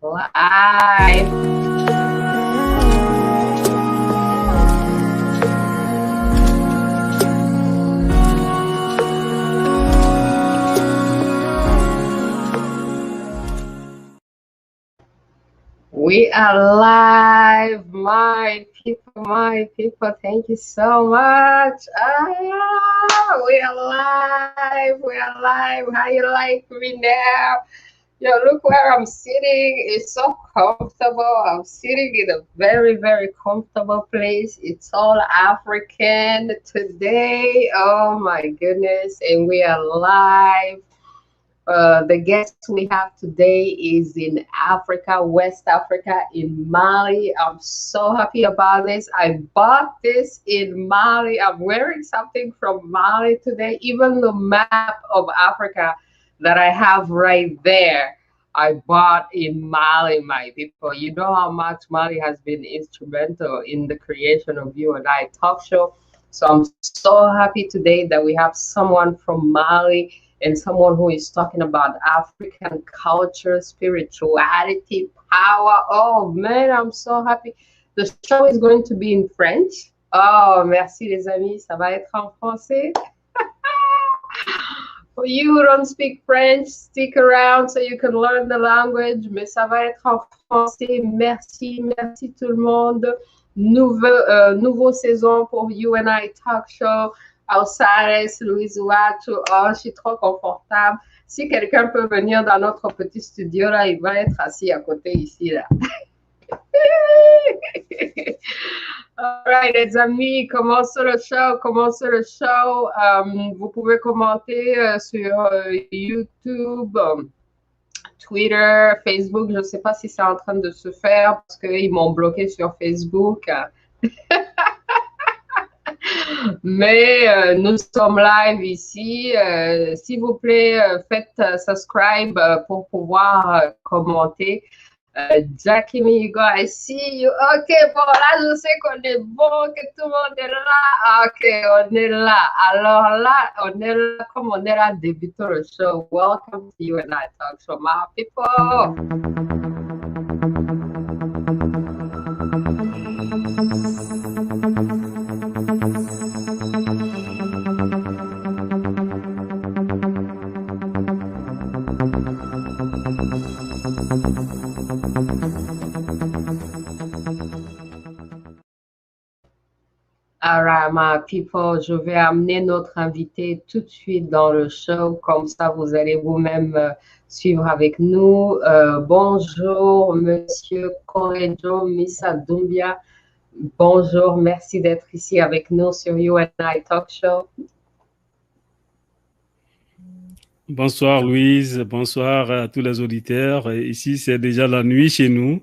Live. We are live, my people, my people. Thank you so much. We are live. We are live. How you like me now? Yo, look where I'm sitting. It's so comfortable. I'm sitting in a very, very comfortable place. It's all African today. Oh my goodness. And we are live. The guest we have today is in Africa, West Africa, in Mali. I'm so happy about this. I bought this in Mali. I'm wearing something from Mali today, even the map of Africa that I have right there. I bought in Mali, my people. You know how much Mali has been instrumental in the creation of You and I Talk Show. So I'm so happy today that we have someone from Mali and someone who is talking about African culture, spirituality, power. Oh man, I'm so happy. The show is going to be in French. Oh, merci les amis, ça va être en français. For you who don't speak French, stick around so you can learn the language, mais ça va être en français. Merci, merci tout le monde. Nouveau saison pour You and I Talk Show. Alsares, Louise Ouatou, oh, je suis trop confortable. Si quelqu'un peut venir dans notre petit studio, là, il va être assis à côté ici, là. All right, les amis, commencez le show. Vous pouvez commenter sur YouTube, Twitter, Facebook. Je ne sais pas si c'est en train de se faire parce qu'ils m'ont bloqué sur Facebook. Mais nous sommes live ici. S'il vous plaît, faites subscribe pour pouvoir commenter. Jackie Migo, I see you. Ok, bon, là, je sais qu'on est bon, que tout le monde est là. Ok, on est là. Alors là, on est là comme on est là, débutons le show. Welcome to You and I Talk Show, my people. All right, my people, je vais amener notre invité tout de suite dans le show, comme ça vous allez vous-même suivre avec nous. Bonjour, Monsieur Korejo Missa Doumbia. Bonjour, merci d'être ici avec nous sur You and I Talk Show. Bonsoir Louise, bonsoir à tous les auditeurs. Ici, c'est déjà la nuit chez nous,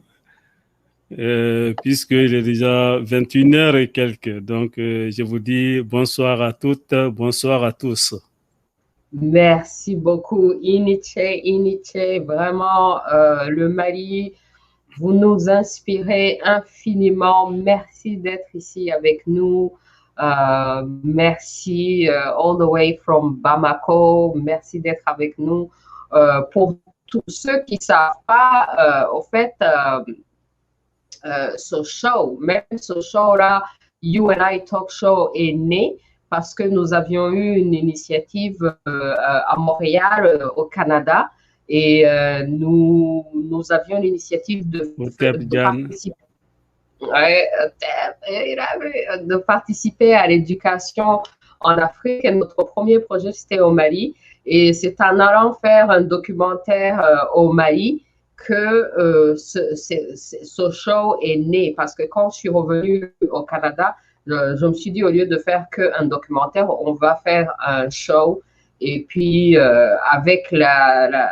puisqu'il est déjà 21h et quelques. Donc, je vous dis bonsoir à toutes, bonsoir à tous. Merci beaucoup, Iniche, vraiment, le Mali, vous nous inspirez infiniment. Merci d'être ici avec nous. Merci all the way from Bamako. Merci d'être avec nous. Pour tous ceux qui ne savent pas, au fait, ce show, même ce show-là, You and I Talk Show est né parce que nous avions eu une initiative à Montréal, au Canada, et nous avions l'initiative de participer à l'éducation en Afrique. Et notre premier projet, c'était au Mali. Et c'est en allant faire un documentaire au Mali que ce show est né. Parce que quand je suis revenue au Canada, je me suis dit, au lieu de faire qu'un documentaire, on va faire un show. Et puis, avec la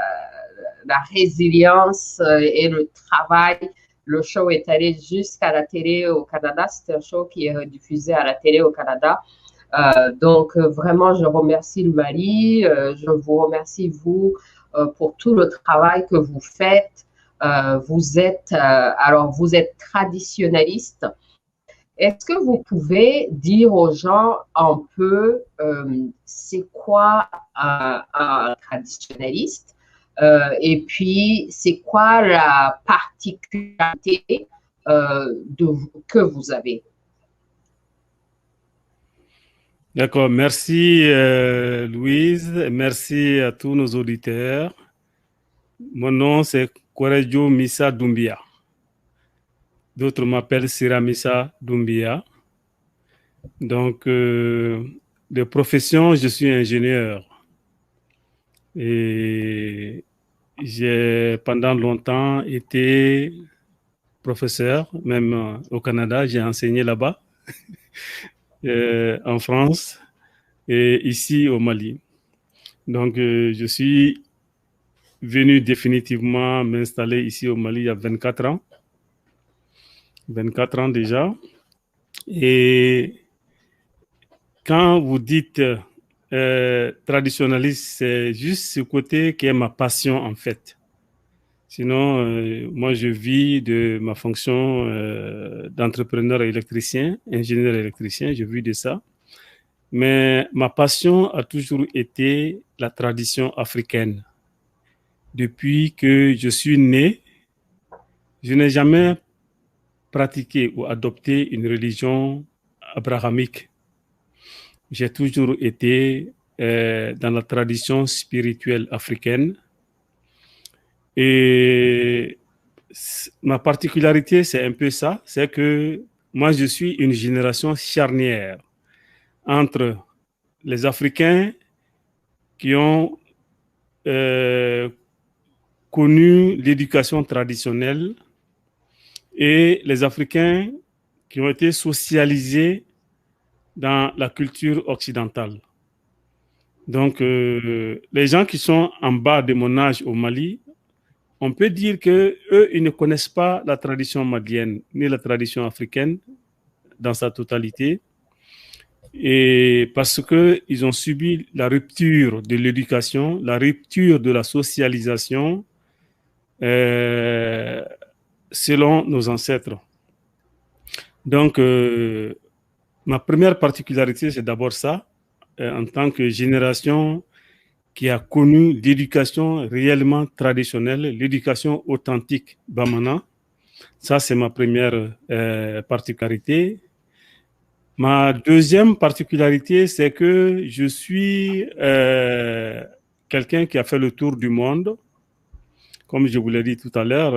résilience et le travail, le show est allé jusqu'à la télé au Canada. C'est un show qui est diffusé à la télé au Canada. Donc, vraiment, je remercie le Mali. Je vous remercie, vous, pour tout le travail que vous faites. Vous êtes traditionnaliste. Est-ce que vous pouvez dire aux gens un peu c'est quoi un traditionnaliste? Et puis, c'est quoi la particularité que vous avez? D'accord, merci Louise, merci à tous nos auditeurs. Mon nom c'est Korejo Missa Doumbia. D'autres m'appellent Siramissa Doumbia. Donc, de profession, je suis ingénieur. Et j'ai pendant longtemps été professeur, même au Canada, j'ai enseigné là-bas, en France et ici au Mali. Donc, je suis venu définitivement m'installer ici au Mali il y a 24 ans. 24 ans déjà. Et quand vous dites traditionnaliste, c'est juste ce côté qui est ma passion en fait. Sinon, moi, je vis de ma fonction d'entrepreneur électricien, ingénieur électricien, je vis de ça. Mais ma passion a toujours été la tradition africaine. Depuis que je suis né, je n'ai jamais pratiqué ou adopté une religion abrahamique. J'ai toujours été dans la tradition spirituelle africaine. Et ma particularité, c'est un peu ça, c'est que moi, je suis une génération charnière entre les Africains qui ont connu l'éducation traditionnelle et les Africains qui ont été socialisés dans la culture occidentale. Donc, les gens qui sont en bas de mon âge au Mali, on peut dire que eux, ils ne connaissent pas la tradition malienne ni la tradition africaine dans sa totalité, et parce que ils ont subi la rupture de l'éducation, la rupture de la socialisation, euh, selon nos ancêtres. Donc, ma première particularité, c'est d'abord ça, en tant que génération qui a connu l'éducation réellement traditionnelle, l'éducation authentique Bamana. Ça, c'est ma première particularité. Ma deuxième particularité, c'est que je suis quelqu'un qui a fait le tour du monde. Comme je vous l'ai dit tout à l'heure,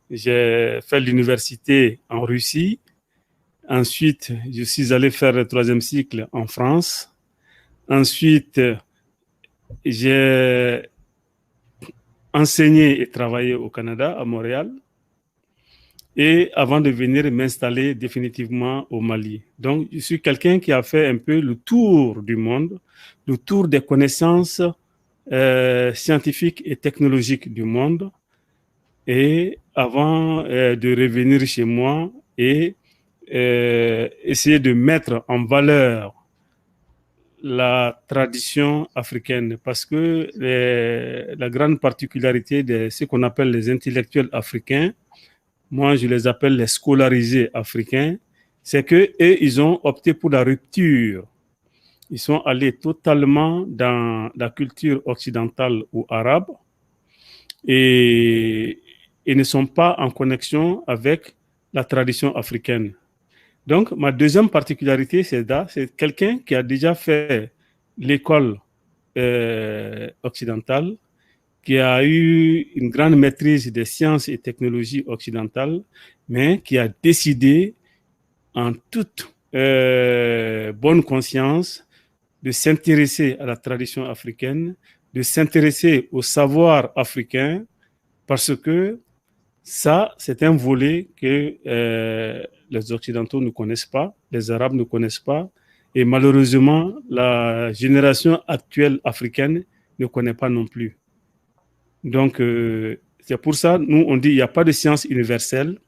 j'ai fait l'université en Russie. Ensuite, je suis allé faire le troisième cycle en France. Ensuite, j'ai enseigné et travaillé au Canada, à Montréal, et avant de venir m'installer définitivement au Mali. Donc, je suis quelqu'un qui a fait un peu le tour du monde, le tour des connaissances scientifiques et technologiques du monde, et avant de revenir chez moi et essayer de mettre en valeur la tradition africaine, parce que la grande particularité de ce qu'on appelle les intellectuels africains, moi je les appelle les scolarisés africains, c'est que eux, ils ont opté pour la rupture. Ils sont allés totalement dans la culture occidentale ou arabe et ils ne sont pas en connexion avec la tradition africaine. Donc, ma deuxième particularité, c'est quelqu'un qui a déjà fait l'école occidentale, qui a eu une grande maîtrise des sciences et technologies occidentales, mais qui a décidé en toute bonne conscience de s'intéresser à la tradition africaine, de s'intéresser au savoir africain, parce que ça, c'est un volet que les Occidentaux ne connaissent pas, les Arabes ne connaissent pas, et malheureusement, la génération actuelle africaine ne connaît pas non plus. Donc, c'est pour ça, nous, on dit qu'il n'y a pas de science universelle.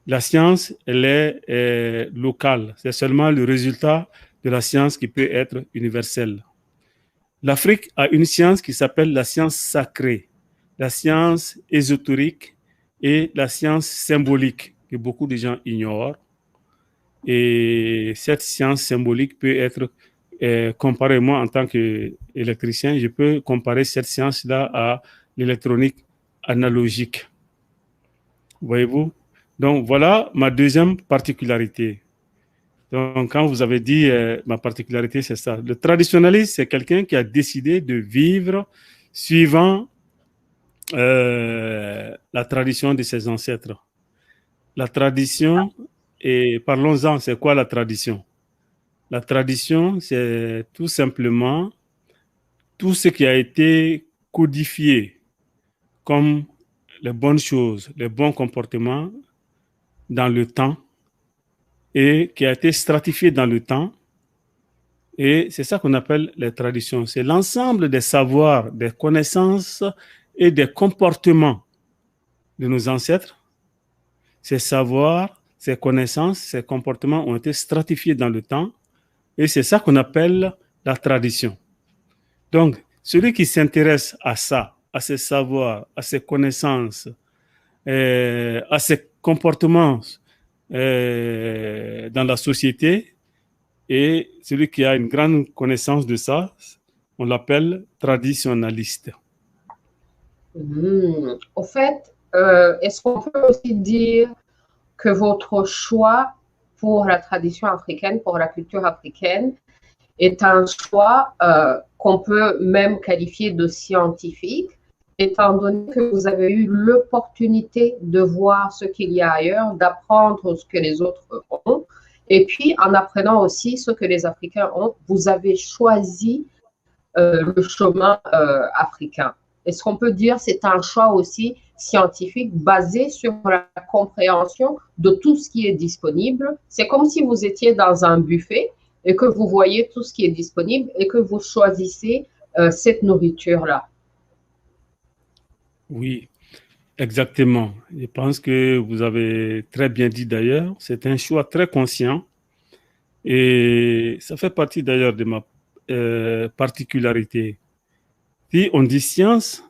La science, elle est locale. C'est seulement le résultat de la science qui peut être universelle. L'Afrique a une science qui s'appelle la science sacrée, la science ésotérique et la science symbolique que beaucoup de gens ignorent. Et cette science symbolique peut être comparer, moi, en tant qu'électricien, je peux comparer cette science-là à l'électronique analogique. Voyez-vous? Donc, voilà ma deuxième particularité. Donc, quand vous avez dit ma particularité, c'est ça. Le traditionnaliste, c'est quelqu'un qui a décidé de vivre suivant la tradition de ses ancêtres. La tradition, et parlons-en, c'est quoi la tradition? La tradition, c'est tout simplement tout ce qui a été codifié comme les bonnes choses, les bons comportements dans le temps et qui a été stratifié dans le temps. Et c'est ça qu'on appelle les traditions. C'est l'ensemble des savoirs, des connaissances et des comportements de nos ancêtres. Ces savoirs, ces connaissances, ces comportements ont été stratifiés dans le temps et c'est ça qu'on appelle la tradition. Donc, celui qui s'intéresse à ça, à ces savoirs, à ces connaissances, à ces comportements dans la société, et celui qui a une grande connaissance de ça, on l'appelle traditionnaliste. Au fait, est-ce qu'on peut aussi dire que votre choix pour la tradition africaine, pour la culture africaine, est un choix qu'on peut même qualifier de scientifique, étant donné que vous avez eu l'opportunité de voir ce qu'il y a ailleurs, d'apprendre ce que les autres ont, et puis en apprenant aussi ce que les Africains ont, vous avez choisi le chemin africain. Est-ce qu'on peut dire que c'est un choix aussi scientifique basé sur la compréhension de tout ce qui est disponible? C'est comme si vous étiez dans un buffet et que vous voyez tout ce qui est disponible et que vous choisissez cette nourriture-là. Oui, exactement. Je pense que vous avez très bien dit d'ailleurs. C'est un choix très conscient et ça fait partie d'ailleurs de ma particularité. Si on dit science,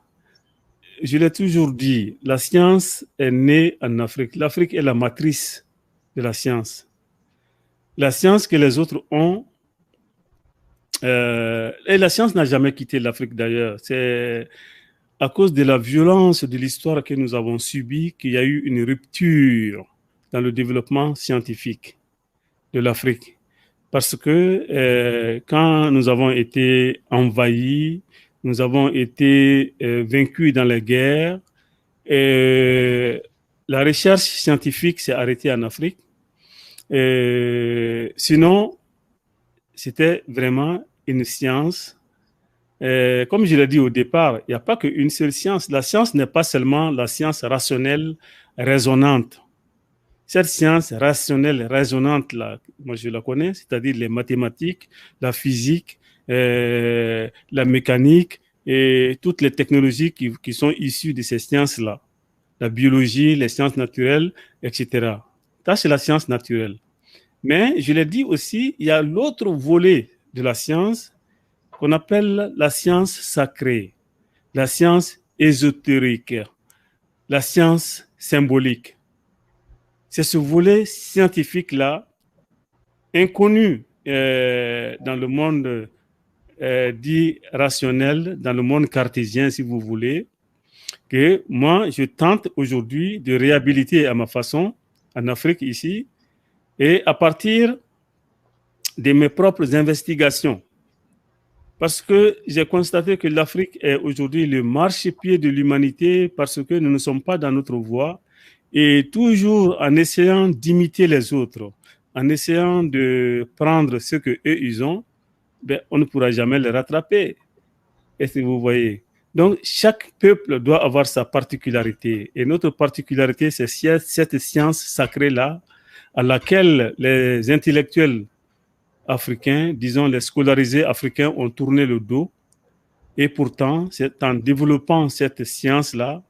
je l'ai toujours dit, la science est née en Afrique. L'Afrique est la matrice de la science. La science que les autres ont, et la science n'a jamais quitté l'Afrique d'ailleurs. C'est à cause de la violence de l'histoire que nous avons subie qu'il y a eu une rupture dans le développement scientifique de l'Afrique. Parce que quand nous avons été envahis, nous avons été vaincus dans les guerres, la recherche scientifique s'est arrêtée en Afrique. Sinon, c'était vraiment une science. Comme je l'ai dit au départ, il n'y a pas qu'une seule science. La science n'est pas seulement la science rationnelle, raisonnante. Cette science rationnelle, raisonnante, là, moi je la connais, c'est-à-dire les mathématiques, la physique, la mécanique et toutes les technologies qui sont issues de ces sciences-là. La biologie, les sciences naturelles, etc. Ça, c'est la science naturelle. Mais je l'ai dit aussi, il y a l'autre volet de la science qu'on appelle la science sacrée, la science ésotérique, la science symbolique. C'est ce volet scientifique-là, inconnu dans le monde dit rationnel, dans le monde cartésien, si vous voulez, que moi, je tente aujourd'hui de réhabiliter à ma façon, en Afrique ici, et à partir de mes propres investigations. Parce que j'ai constaté que l'Afrique est aujourd'hui le marchepied de l'humanité parce que nous ne sommes pas dans notre voie et toujours en essayant d'imiter les autres, en essayant de prendre ce que eux ils ont, ben, on ne pourra jamais les rattraper. Est-ce que vous voyez? Donc, chaque peuple doit avoir sa particularité. Et notre particularité, c'est cette science sacrée-là à laquelle les intellectuels africains, disons les scolarisés africains, ont tourné le dos. Et pourtant, c'est en développant cette science-là,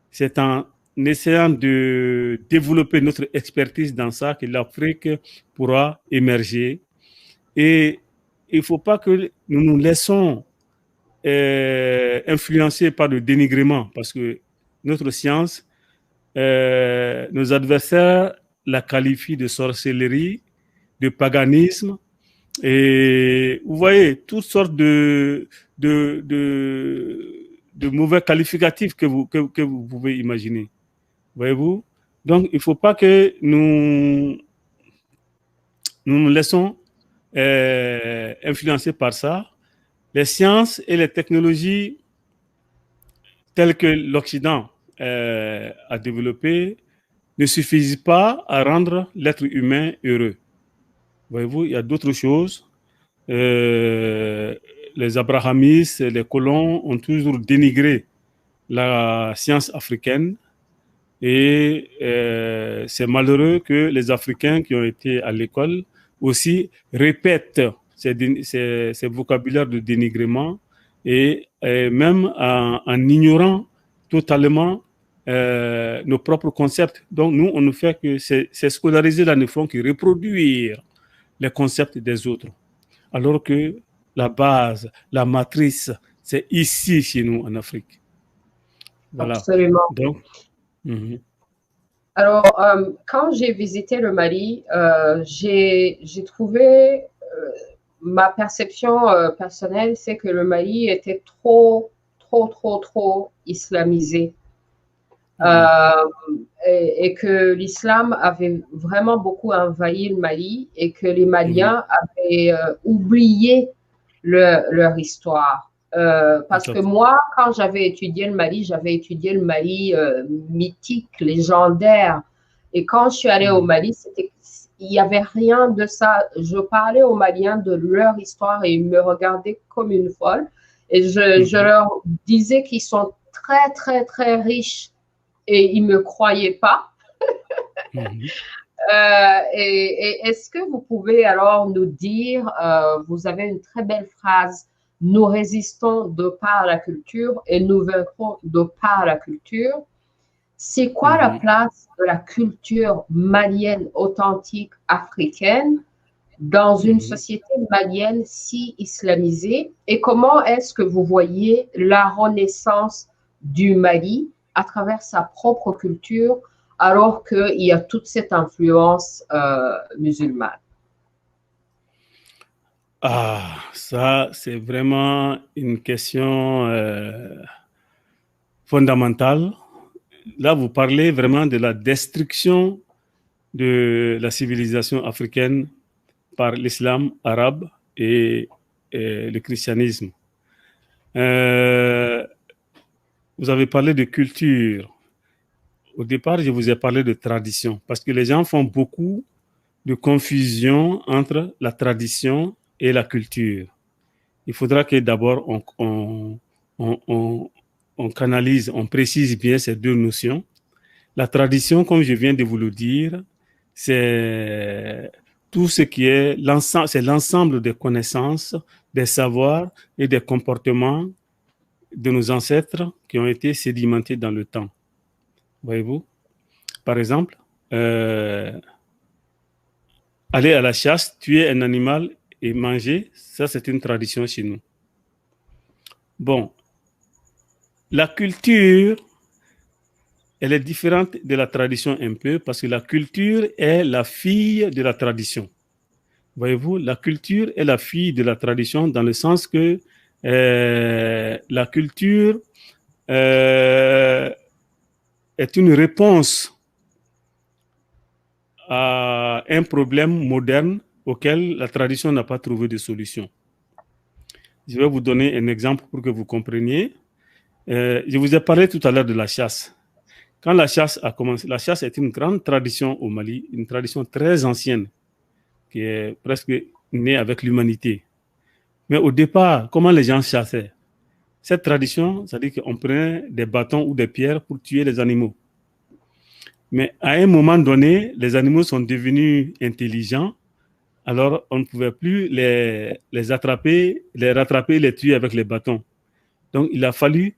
c'est en essayant de développer notre expertise dans ça que l'Afrique pourra émerger. Et il ne faut pas que nous nous laissons influencés par le dénigrement, parce que notre science, nos adversaires la qualifient de sorcellerie, de paganisme, Et vous voyez toutes sortes de, de, de mauvais qualificatifs que vous pouvez imaginer. Voyez-vous? Donc, il ne faut pas que nous laissons influencer par ça. Les sciences et les technologies telles que l'Occident a développées ne suffisent pas à rendre l'être humain heureux. Voyez-vous, il y a d'autres choses. Euh, les abrahamistes, les colons ont toujours dénigré la science africaine et c'est malheureux que les Africains qui ont été à l'école aussi répètent ces vocabulaires de dénigrement et même en ignorant totalement nos propres concepts. Donc nous, on ne fait que ces scolarisés-là ne font que reproduire les concepts des autres. Alors que la base, la matrice, c'est ici chez nous en Afrique. Voilà. Absolument. Donc, alors, quand j'ai visité le Mali, j'ai trouvé, ma perception personnelle, c'est que le Mali était trop islamisé. Et que l'islam avait vraiment beaucoup envahi le Mali et que les Maliens avaient oublié leur histoire. Parce que moi, quand j'avais étudié le Mali mythique, légendaire. Et quand je suis allée au Mali, il n'y avait rien de ça. Je parlais aux Maliens de leur histoire et ils me regardaient comme une folle. Et je leur disais qu'ils sont très riches et ils ne me croyaient pas. Et est-ce que vous pouvez alors nous dire, vous avez une très belle phrase, nous résistons de par la culture et nous vaincrons de par la culture. C'est quoi la place de la culture malienne authentique africaine dans une société malienne si islamisée? Et comment est-ce que vous voyez la renaissance du Mali à travers sa propre culture alors qu'il y a toute cette influence musulmane? Ah, ça, c'est vraiment une question fondamentale. Là, vous parlez vraiment de la destruction de la civilisation africaine par l'islam arabe et le christianisme. Vous avez parlé de culture. Au départ, je vous ai parlé de tradition parce que les gens font beaucoup de confusion entre la tradition et la culture. Il faudra que d'abord on canalise, on précise bien ces deux notions. La tradition, comme je viens de vous le dire, c'est tout ce qui est l'ensemble, c'est l'ensemble des connaissances, des savoirs et des comportements de nos ancêtres qui ont été sédimentés dans le temps. Voyez-vous? Par exemple, aller à la chasse, tuer un animal et manger, ça c'est une tradition chez nous. Bon, la culture, elle est différente de la tradition un peu parce que la culture est la fille de la tradition. Voyez-vous, la culture est la fille de la tradition dans le sens que la culture est une réponse à un problème moderne auquel la tradition n'a pas trouvé de solution. Je vais vous donner un exemple pour que vous compreniez. Je vous ai parlé tout à l'heure de la chasse. Quand la chasse a commencé, la chasse est une grande tradition au Mali, une tradition très ancienne, qui est presque née avec l'humanité. Mais au départ, comment les gens chassaient? Cette tradition, c'est-à-dire qu'on prenait des bâtons ou des pierres pour tuer les animaux. Mais à un moment donné, les animaux sont devenus intelligents, alors on ne pouvait plus les attraper, les rattraper, les tuer avec les bâtons. Donc il a fallu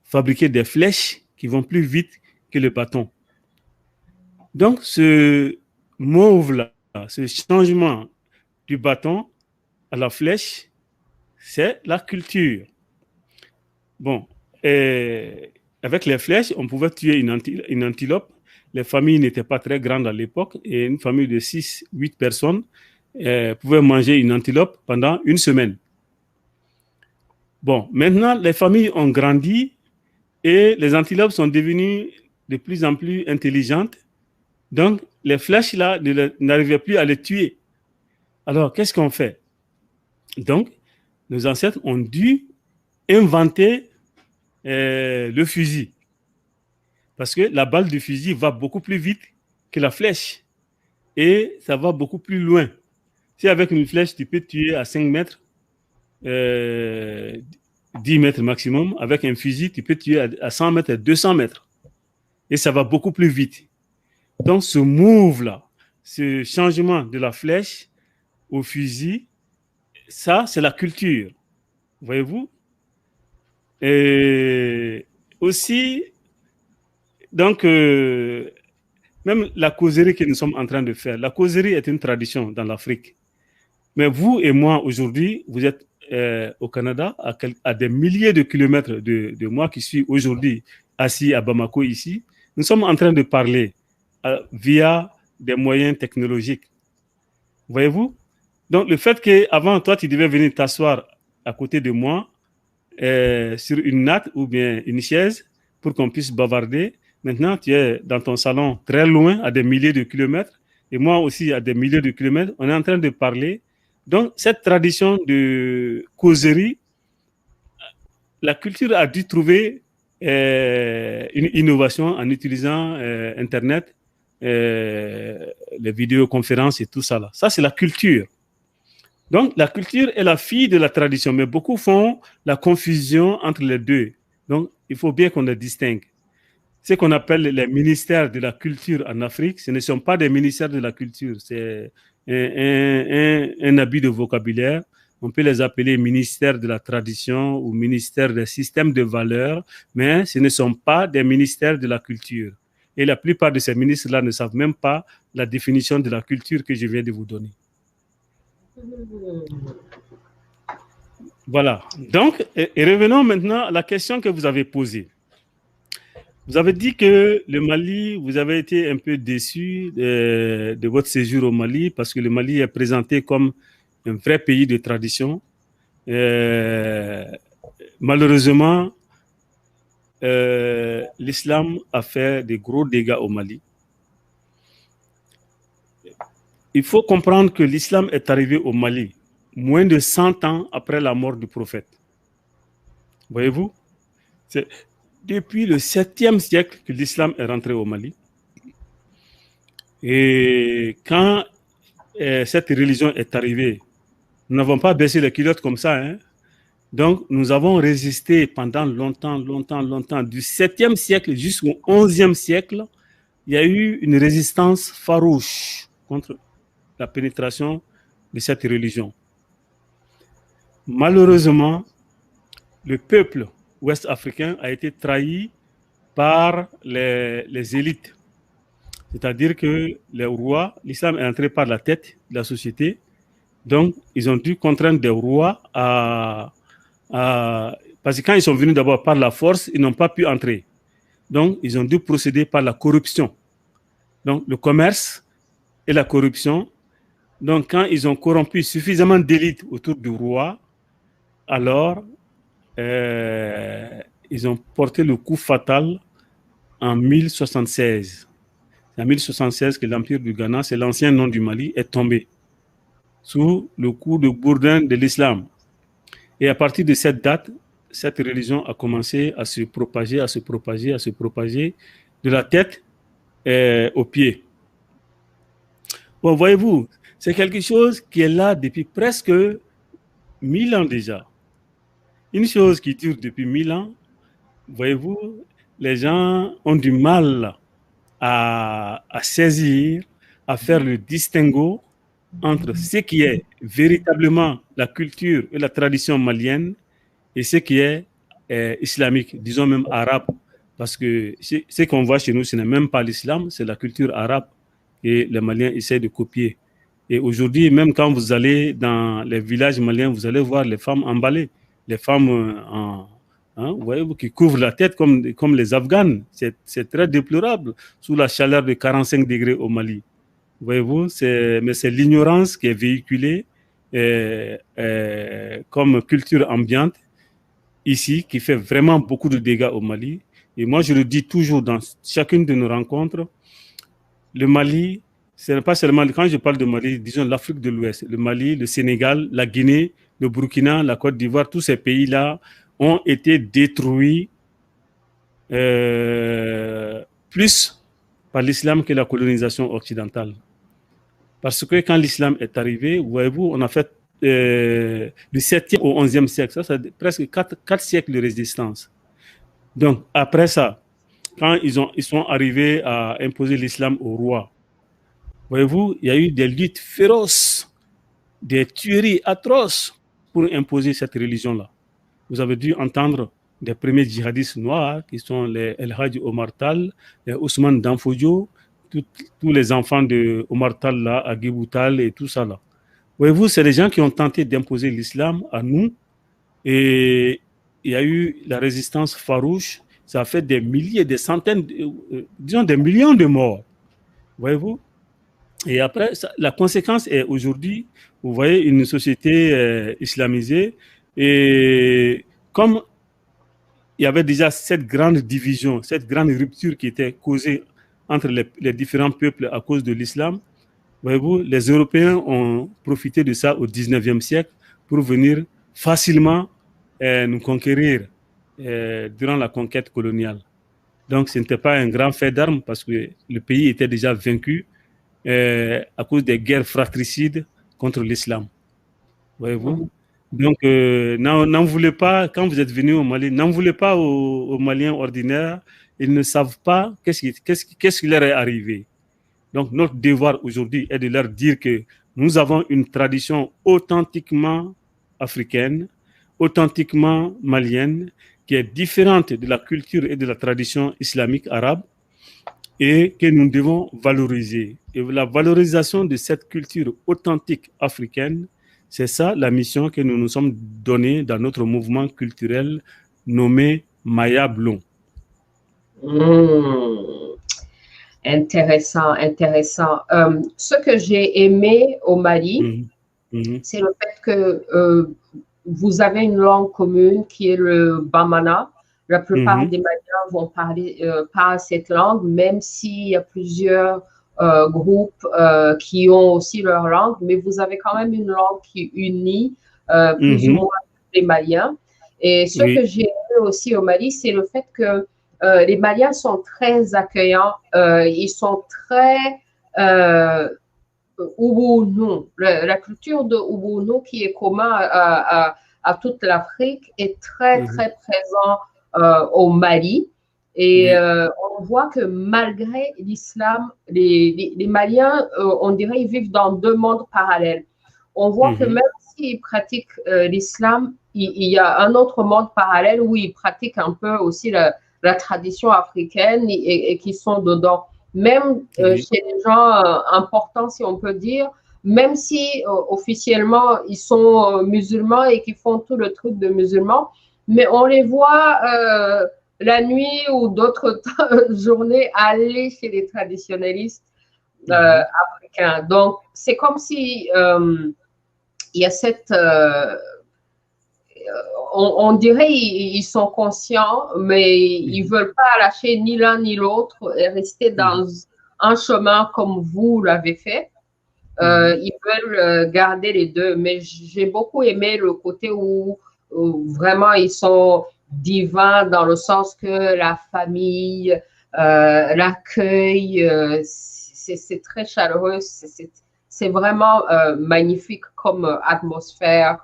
fabriquer des flèches qui vont plus vite que le bâton. Donc ce move-là, ce changement du bâton à la flèche, c'est la culture. Bon, et avec les flèches, on pouvait tuer une antilope. Les familles n'étaient pas très grandes à l'époque et une famille de 6, 8 personnes pouvaient manger une antilope pendant une semaine. Bon, maintenant, les familles ont grandi et les antilopes sont devenues de plus en plus intelligentes. Donc, les flèches là n'arrivaient plus à les tuer. Alors, qu'est-ce qu'on fait? Donc, nos ancêtres ont dû inventer le fusil. Parce que la balle du fusil va beaucoup plus vite que la flèche. Et ça va beaucoup plus loin. Si avec une flèche, tu peux tuer à 5 mètres, 10 mètres maximum, avec un fusil, tu peux tuer à 100 mètres, 200 mètres. Et ça va beaucoup plus vite. Donc, ce move-là, ce changement de la flèche au fusil, ça, c'est la culture. Voyez-vous? Et aussi, donc, même la causerie que nous sommes en train de faire, la causerie est une tradition dans l'Afrique. Mais vous et moi, aujourd'hui, vous êtes au Canada, à des milliers de kilomètres de moi qui suis aujourd'hui assis à Bamako ici. Nous sommes en train de parler via des moyens technologiques. Voyez-vous? Donc, le fait qu'avant, toi, tu devais venir t'asseoir à côté de moi sur une natte ou bien une chaise pour qu'on puisse bavarder. Maintenant, tu es dans ton salon très loin, à des milliers de kilomètres, et moi aussi à des milliers de kilomètres. On est en train de parler. Donc, cette tradition de causerie, la culture a dû trouver une innovation en utilisant Internet, les vidéoconférences et tout ça là. Ça, c'est la culture. Donc, la culture est la fille de la tradition, mais beaucoup font la confusion entre les deux. Donc, il faut bien qu'on les distingue. Ce qu'on appelle les ministères de la culture en Afrique, ce ne sont pas des ministères de la culture, c'est un habit de vocabulaire. On peut les appeler ministères de la tradition ou ministères des systèmes de valeurs, mais ce ne sont pas des ministères de la culture. Et la plupart de ces ministres-là ne savent même pas la définition de la culture que je viens de vous donner. Voilà. Donc, et revenons maintenant à la question que vous avez posée. Vous avez dit que le Mali, vous avez été un peu déçu de votre séjour au Mali parce que le Mali est présenté comme un vrai pays de tradition. Malheureusement, l'islam a fait de gros dégâts au Mali. Il faut comprendre que l'islam est arrivé au Mali moins de 100 ans après la mort du prophète. Voyez-vous? C'est depuis le 7e siècle que l'islam est rentré au Mali. Et quand cette religion est arrivée, nous n'avons pas baissé les culottes comme ça. Hein? Donc, nous avons résisté pendant longtemps. Du 7e siècle jusqu'au 11e siècle, il y a eu une résistance farouche contre la pénétration de cette religion. Malheureusement, le peuple ouest-africain a été trahi par les élites. C'est-à-dire que les rois, l'islam est entré par la tête de la société. Donc, ils ont dû contraindre des rois parce que quand ils sont venus d'abord par la force, ils n'ont pas pu entrer. Donc, ils ont dû procéder par la corruption. Donc, le commerce et la corruption. Donc, quand ils ont corrompu suffisamment d'élites autour du roi, alors, ils ont porté le coup fatal en 1076. C'est en 1076 que l'Empire du Ghana, c'est l'ancien nom du Mali, est tombé sous le coup de bourdin de l'islam. Et à partir de cette date, cette religion a commencé à se propager, de la tête aux pieds. Bon, voyez-vous, c'est quelque chose qui est là depuis presque 1000 ans déjà. Une chose qui dure depuis 1000 ans, voyez-vous, les gens ont du mal à saisir, à faire le distinguo entre ce qui est véritablement la culture et la tradition malienne et ce qui est islamique, disons même arabe. Parce que ce qu'on voit chez nous, ce n'est même pas l'islam, c'est la culture arabe et les Maliens essaient de copier. Et aujourd'hui, même quand vous allez dans les villages maliens, vous allez voir les femmes emballées, les femmes vous voyez, qui couvrent la tête comme les Afghanes. C'est très déplorable sous la chaleur de 45 degrés au Mali. Voyez-vous, mais c'est l'ignorance qui est véhiculée comme culture ambiante ici qui fait vraiment beaucoup de dégâts au Mali. Et moi, je le dis toujours dans chacune de nos rencontres, le Mali, ce n'est pas seulement, quand je parle de Mali, disons l'Afrique de l'Ouest, le Mali, le Sénégal, la Guinée, le Burkina, la Côte d'Ivoire, tous ces pays-là ont été détruits plus par l'islam que la colonisation occidentale. Parce que quand l'islam est arrivé, voyez-vous, on a fait du 7e au 11e siècle, ça c'est presque 4 siècles de résistance. Donc, après ça, quand ils sont arrivés à imposer l'islam au roi, voyez-vous, il y a eu des luttes féroces, des tueries atroces pour imposer cette religion-là. Vous avez dû entendre des premiers djihadistes noirs qui sont les El Hadji Omar Tal, les Ousmane Danfodio, tous les enfants de Omar Tal là, à Tal et tout ça là. Voyez-vous, c'est les gens qui ont tenté d'imposer l'islam à nous et il y a eu la résistance farouche. Ça a fait des milliers, des centaines, disons des millions de morts. Voyez-vous? Et après, la conséquence est aujourd'hui, vous voyez, une société islamisée. Et comme il y avait déjà cette grande division, cette grande rupture qui était causée entre les différents peuples à cause de l'islam, voyez-vous, les Européens ont profité de ça au 19e siècle pour venir facilement nous conquérir durant la conquête coloniale. Donc, ce n'était pas un grand fait d'armes parce que le pays était déjà vaincu à cause des guerres fratricides contre l'islam. Voyez-vous? Donc, n'en voulez pas, quand vous êtes venu au Mali, n'en voulez pas aux Maliens ordinaires. Ils ne savent pas qu'est-ce qui leur est arrivé. Donc, notre devoir aujourd'hui est de leur dire que nous avons une tradition authentiquement africaine, authentiquement malienne, qui est différente de la culture et de la tradition islamique arabe et que nous devons valoriser. Et la valorisation de cette culture authentique africaine, c'est ça la mission que nous nous sommes donnée dans notre mouvement culturel nommé Maya Blon. Intéressant, intéressant. Ce que j'ai aimé au Mali, c'est le fait que vous avez une langue commune qui est le Bamana. La plupart des Maliens vont parler cette langue, même s'il y a plusieurs groupes qui ont aussi leur langue, mais vous avez quand même une langue qui unit plus ou moins les Maliens. Et ce que j'ai aimé aussi au Mali, c'est le fait que les Maliens sont très accueillants, ils sont très Ubuntu. La culture de Ubuntu qui est commun à toute l'Afrique est très, très présent au Mali. Et on voit que malgré l'islam, les Maliens, on dirait, ils vivent dans deux mondes parallèles. On voit que même s'ils pratiquent l'islam, il y a un autre monde parallèle où ils pratiquent un peu aussi la tradition africaine et qui sont dedans. Même chez les gens importants, si on peut dire, même si officiellement ils sont musulmans et qu'ils font tout le truc de musulmans, mais on les voit la nuit ou d'autres journées aller chez les traditionnalistes africains. Donc, c'est comme si il y a cette... on dirait ils sont conscients, mais ils ne veulent pas lâcher ni l'un ni l'autre et rester dans un chemin comme vous l'avez fait. Ils veulent garder les deux. Mais j'ai beaucoup aimé le côté où vraiment ils sont divins dans le sens que la famille, l'accueil, c'est très chaleureux. C'est vraiment magnifique comme atmosphère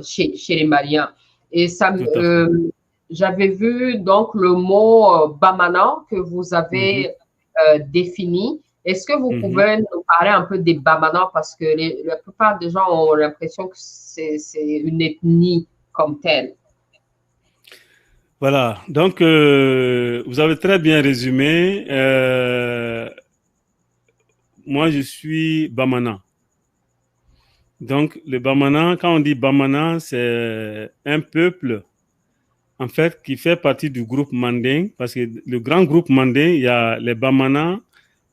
chez les Maliens. Et ça, j'avais vu donc le mot Bamana que vous avez défini. Est-ce que vous pouvez nous parler un peu des Bamana parce que la plupart des gens ont l'impression que c'est une ethnie comme telle. Voilà, donc vous avez très bien résumé. Moi, je suis Bamana. Donc, le Bamana, quand on dit Bamana, c'est un peuple, en fait, qui fait partie du groupe Manding, parce que le grand groupe Manding, il y a les Bamana,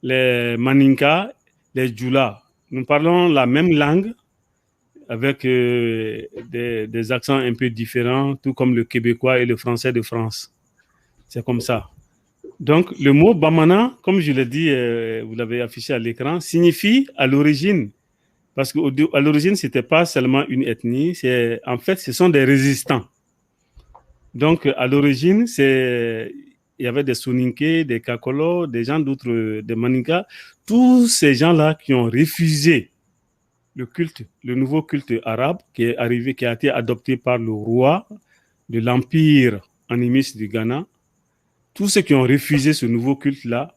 les Maninka, les Djoula. Nous parlons la même langue avec des accents un peu différents, tout comme le québécois et le français de France. C'est comme ça. Donc, le mot Bamana, comme je l'ai dit, vous l'avez affiché à l'écran, signifie à l'origine, parce qu'à l'origine, ce n'était pas seulement une ethnie, en fait, ce sont des résistants. Donc, à l'origine, il y avait des Soninké, des Kakolo, des gens d'autres, des Maninka, tous ces gens-là qui ont refusé le culte, le nouveau culte arabe qui est arrivé, qui a été adopté par le roi de l'empire animiste du Ghana. Tous ceux qui ont refusé ce nouveau culte-là,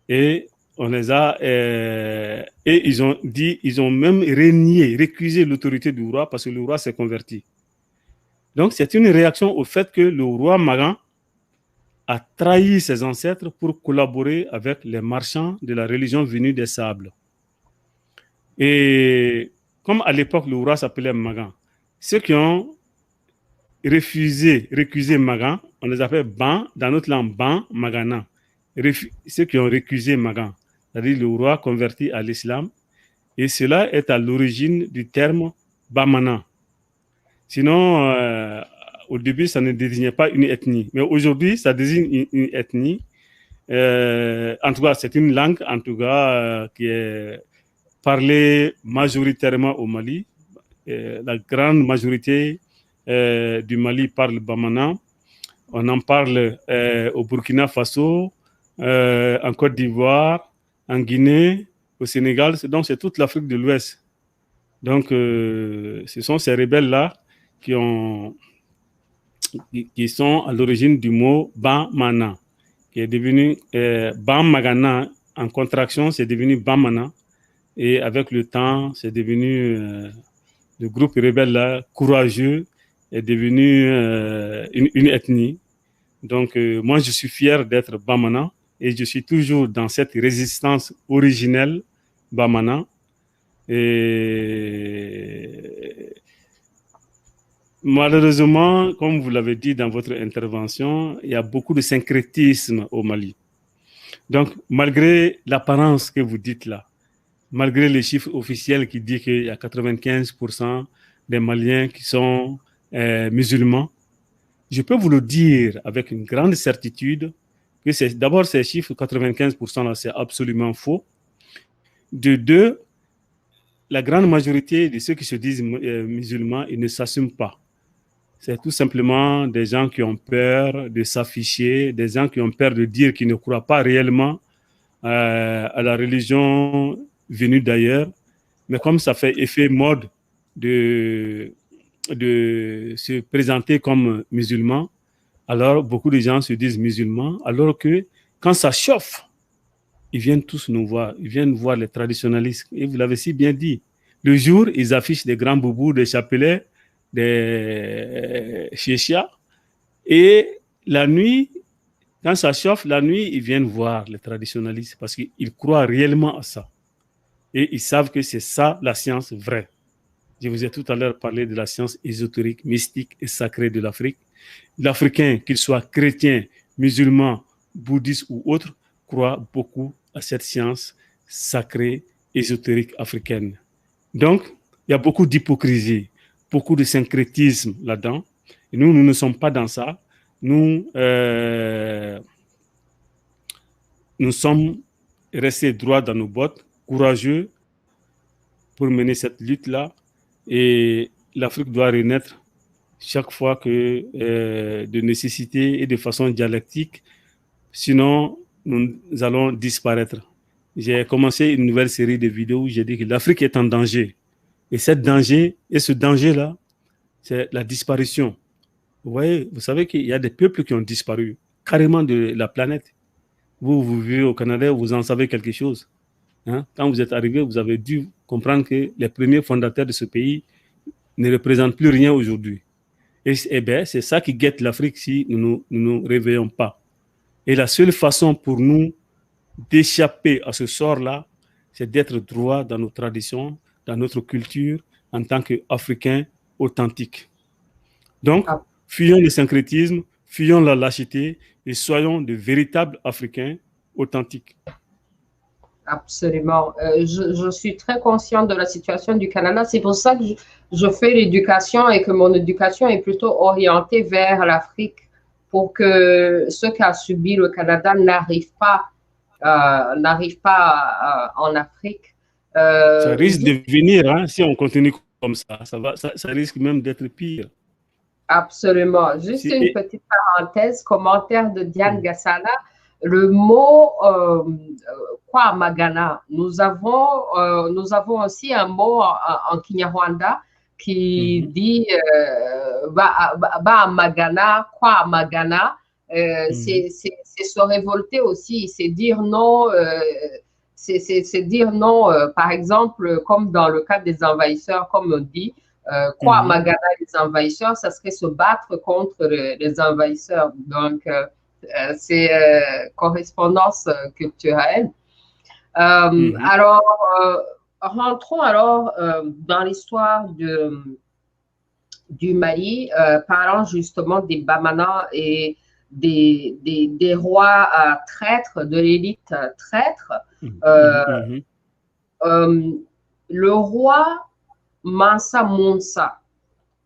et on les a, et ils ont même renié, récusé l'autorité du roi parce que le roi s'est converti. Donc, c'est une réaction au fait que le roi Magan a trahi ses ancêtres pour collaborer avec les marchands de la religion venue des sables. Et comme à l'époque, le roi s'appelait Magan, ceux qui ont récusé Magan, on les appelle Ban, dans notre langue, Ban Magana. Ceux qui ont récusé Magan, c'est-à-dire le roi converti à l'islam, et cela est à l'origine du terme Bamana. Sinon, au début, ça ne désignait pas une ethnie, mais aujourd'hui, ça désigne une ethnie. En tout cas, c'est une langue, en tout cas, qui est parlée majoritairement au Mali. La grande majorité du Mali parle Bamana. On en parle au Burkina Faso, en Côte d'Ivoire, en Guinée, au Sénégal. Donc, c'est toute l'Afrique de l'Ouest. Donc, ce sont ces rebelles-là qui sont à l'origine du mot Bamana, qui est devenu Bamagana. En contraction, c'est devenu Bamana. Et avec le temps, c'est devenu le groupe rebelle-là, courageux, est devenu une ethnie. Donc, moi, je suis fier d'être Bamana et je suis toujours dans cette résistance originelle Bamana. Et malheureusement, comme vous l'avez dit dans votre intervention, il y a beaucoup de syncrétisme au Mali. Donc, malgré l'apparence que vous dites là, malgré les chiffres officiels qui disent qu'il y a 95% des Maliens qui sont musulmans, je peux vous le dire avec une grande certitude que d'abord ces chiffres, 95% là, c'est absolument faux. De deux, la grande majorité de ceux qui se disent musulmans, ils ne s'assument pas. C'est tout simplement des gens qui ont peur de s'afficher, des gens qui ont peur de dire qu'ils ne croient pas réellement à la religion venue d'ailleurs. Mais comme ça fait effet mode de se présenter comme musulmans, alors beaucoup de gens se disent musulmans, alors que quand ça chauffe, ils viennent tous nous voir, ils viennent voir les traditionalistes. Et vous l'avez si bien dit, le jour, ils affichent des grands boubous, des chapelets, des chéchias, et la nuit, quand ça chauffe, la nuit, ils viennent voir les traditionalistes parce qu'ils croient réellement à ça. Et ils savent que c'est ça la science vraie. Je vous ai tout à l'heure parlé de la science ésotérique, mystique et sacrée de l'Afrique. L'Africain, qu'il soit chrétien, musulman, bouddhiste ou autre, croit beaucoup à cette science sacrée, ésotérique africaine. Donc, il y a beaucoup d'hypocrisie, beaucoup de syncrétisme là-dedans. Et nous ne sommes pas dans ça. Nous sommes restés droits dans nos bottes, courageux pour mener cette lutte-là. Et l'Afrique doit renaître chaque fois que de nécessité et de façon dialectique. Sinon, nous allons disparaître. J'ai commencé une nouvelle série de vidéos où j'ai dit que l'Afrique est en danger. Et ce danger-là, c'est la disparition. Vous voyez, vous savez qu'il y a des peuples qui ont disparu carrément de la planète. Vous vivez au Canada, vous en savez quelque chose. Hein? Quand vous êtes arrivé, vous avez dû comprendre que les premiers fondateurs de ce pays ne représentent plus rien aujourd'hui. Et bien, c'est ça qui guette l'Afrique si nous ne nous réveillons pas. Et la seule façon pour nous d'échapper à ce sort-là, c'est d'être droit dans nos traditions, dans notre culture, en tant qu'Africains authentiques. Donc, fuyons le syncrétisme, fuyons la lâcheté et soyons de véritables Africains authentiques. Absolument. Je suis très consciente de la situation du Canada. C'est pour ça que je fais l'éducation et que mon éducation est plutôt orientée vers l'Afrique pour que ce qu'a subi le Canada n'arrive pas en Afrique. Ça risque de venir, hein, si on continue comme ça. Ça risque même d'être pire. Absolument. Juste une Et, petite parenthèse, commentaire de Diane Gassana. Le mot Kwamagana, nous avons aussi un mot en Kinyarwanda qui dit Magana, Kwamagana. C'est se révolter aussi, c'est dire non. C'est dire non, par exemple, comme dans le cas des envahisseurs, comme on dit, Kwamagana, les envahisseurs, ça serait se battre contre les envahisseurs. Donc, c'est correspondance culturelle. Alors, rentrons alors dans l'histoire du Mali, parlant justement des Bamana et des rois traîtres, de l'élite traître. Le roi Mansa Moussa.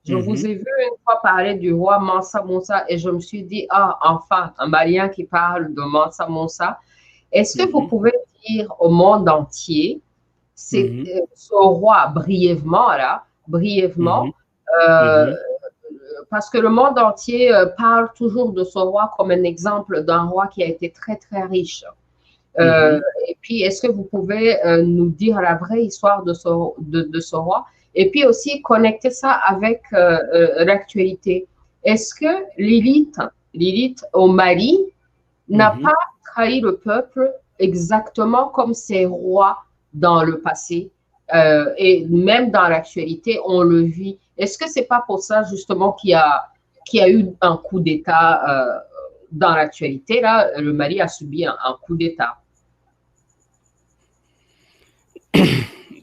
Je vous ai vu une fois parler du roi Mansa Moussa et je me suis dit, ah, enfin, un Malien qui parle de Mansa Moussa. Est-ce que vous pouvez dire au monde entier, c'est ce roi brièvement, parce que le monde entier parle toujours de ce roi comme un exemple d'un roi qui a été très, très riche. Et puis, est-ce que vous pouvez nous dire la vraie histoire de ce roi? Et puis aussi connecter ça avec l'actualité. Est-ce que l'élite au Mali n'a pas trahi le peuple exactement comme ses rois dans le passé? Et même dans l'actualité, on le vit. Est-ce que c'est pas pour ça justement qu'il y a eu un coup d'État dans l'actualité? Là, le Mali a subi un coup d'État.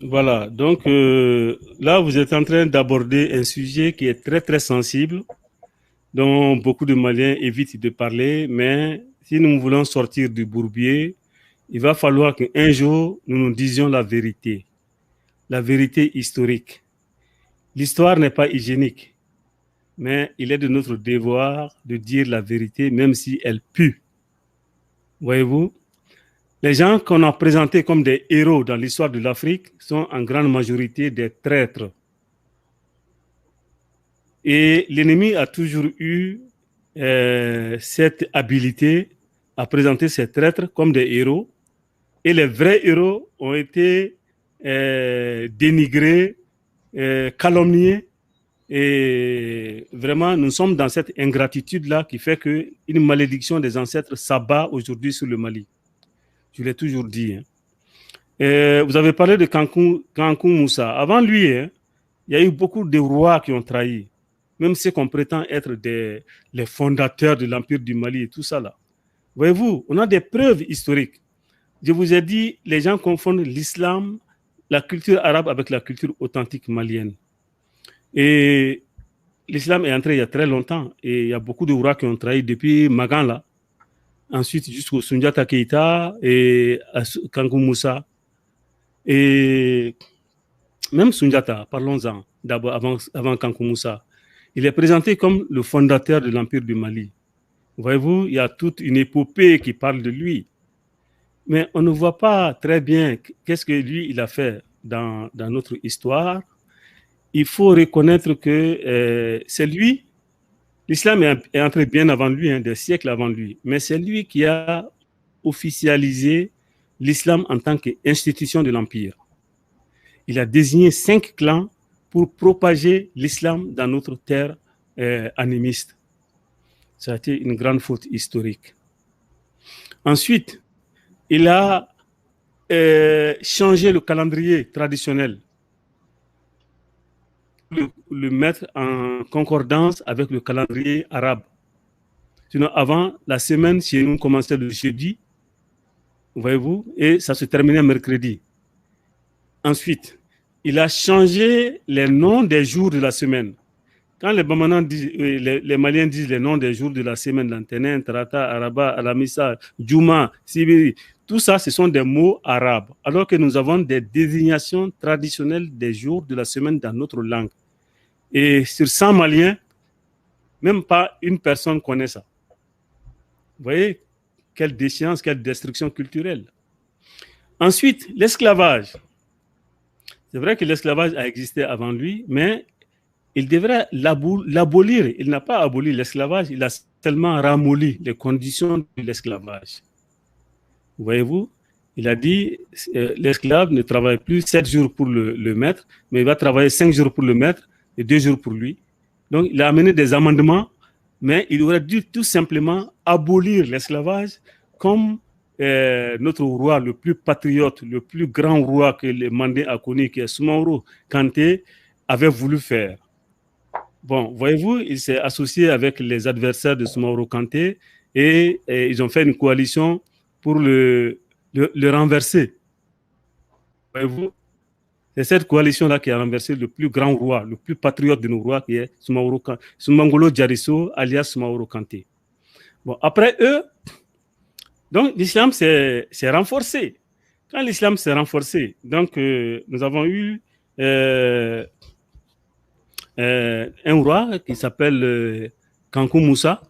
Voilà, donc là, vous êtes en train d'aborder un sujet qui est très, très sensible, dont beaucoup de Maliens évitent de parler, mais si nous voulons sortir du bourbier, il va falloir qu'un jour, nous nous disions la vérité historique. L'histoire n'est pas hygiénique, mais il est de notre devoir de dire la vérité, même si elle pue. Voyez-vous? Les gens qu'on a présentés comme des héros dans l'histoire de l'Afrique sont en grande majorité des traîtres. Et l'ennemi a toujours eu cette habilité à présenter ces traîtres comme des héros. Et les vrais héros ont été dénigrés, calomniés. Et vraiment, nous sommes dans cette ingratitude-là qui fait qu'une malédiction des ancêtres s'abat aujourd'hui sur le Mali. Je l'ai toujours dit. Vous avez parlé de Kankou Moussa. Avant lui, il y a eu beaucoup de rois qui ont trahi. Même ceux qu'on prétend être les fondateurs de l'Empire du Mali et tout ça là. Voyez-vous, on a des preuves historiques. Je vous ai dit, les gens confondent l'islam, la culture arabe avec la culture authentique malienne. Et l'islam est entré il y a très longtemps. Et il y a beaucoup de rois qui ont trahi depuis Magan là. Ensuite, jusqu'au Sundiata Keïta et à Kankou Moussa. Et même Sundiata, parlons-en d'abord avant Kankou Moussa. Il est présenté comme le fondateur de l'Empire du Mali. Voyez-vous, il y a toute une épopée qui parle de lui. Mais on ne voit pas très bien qu'est-ce que lui, il a fait dans notre histoire. Il faut reconnaître que c'est lui. L'islam est entré bien avant lui, des siècles avant lui. Mais c'est lui qui a officialisé l'islam en tant qu'institution de l'Empire. Il a désigné 5 clans pour propager l'islam dans notre terre animiste. Ça a été une grande faute historique. Ensuite, il a changé le calendrier traditionnel, le mettre en concordance avec le calendrier arabe. Sinon, avant, la semaine chez nous commençait le jeudi, voyez-vous, et ça se terminait mercredi. Ensuite, il a changé les noms des jours de la semaine. Quand les Bamanan disent, les Maliens disent les noms des jours de la semaine, l'Antenen, Tarata, Araba, Alamissa, Djouma, Sibiri, Tout ça, ce sont des mots arabes, alors que nous avons des désignations traditionnelles des jours de la semaine dans notre langue. Et sur 100 Maliens, même pas une personne connaît ça. Vous voyez, quelle déchéance, quelle destruction culturelle. Ensuite, l'esclavage. C'est vrai que l'esclavage a existé avant lui, mais il devrait l'abolir. Il n'a pas aboli l'esclavage, il a seulement ramolli les conditions de l'esclavage. Voyez-vous, il a dit l'esclave ne travaille plus 7 jours pour le maître, mais il va travailler 5 jours pour le maître et 2 jours pour lui. Donc, il a amené des amendements, mais il aurait dû tout simplement abolir l'esclavage comme notre roi le plus patriote, le plus grand roi que le Mandé a connu, qui est Soumaoro Kanté, avait voulu faire. Bon, voyez-vous, il s'est associé avec les adversaires de Soumaoro Kanté et ils ont fait une coalition pour le renverser. Voyez-vous, c'est cette coalition-là qui a renversé le plus grand roi, le plus patriote de nos rois, qui est Soumangolo Diarisso, alias Soumaoro Kanté. Bon, après eux, donc l'islam s'est renforcé. Quand l'islam s'est renforcé, donc nous avons eu un roi qui s'appelle Kankou Moussa.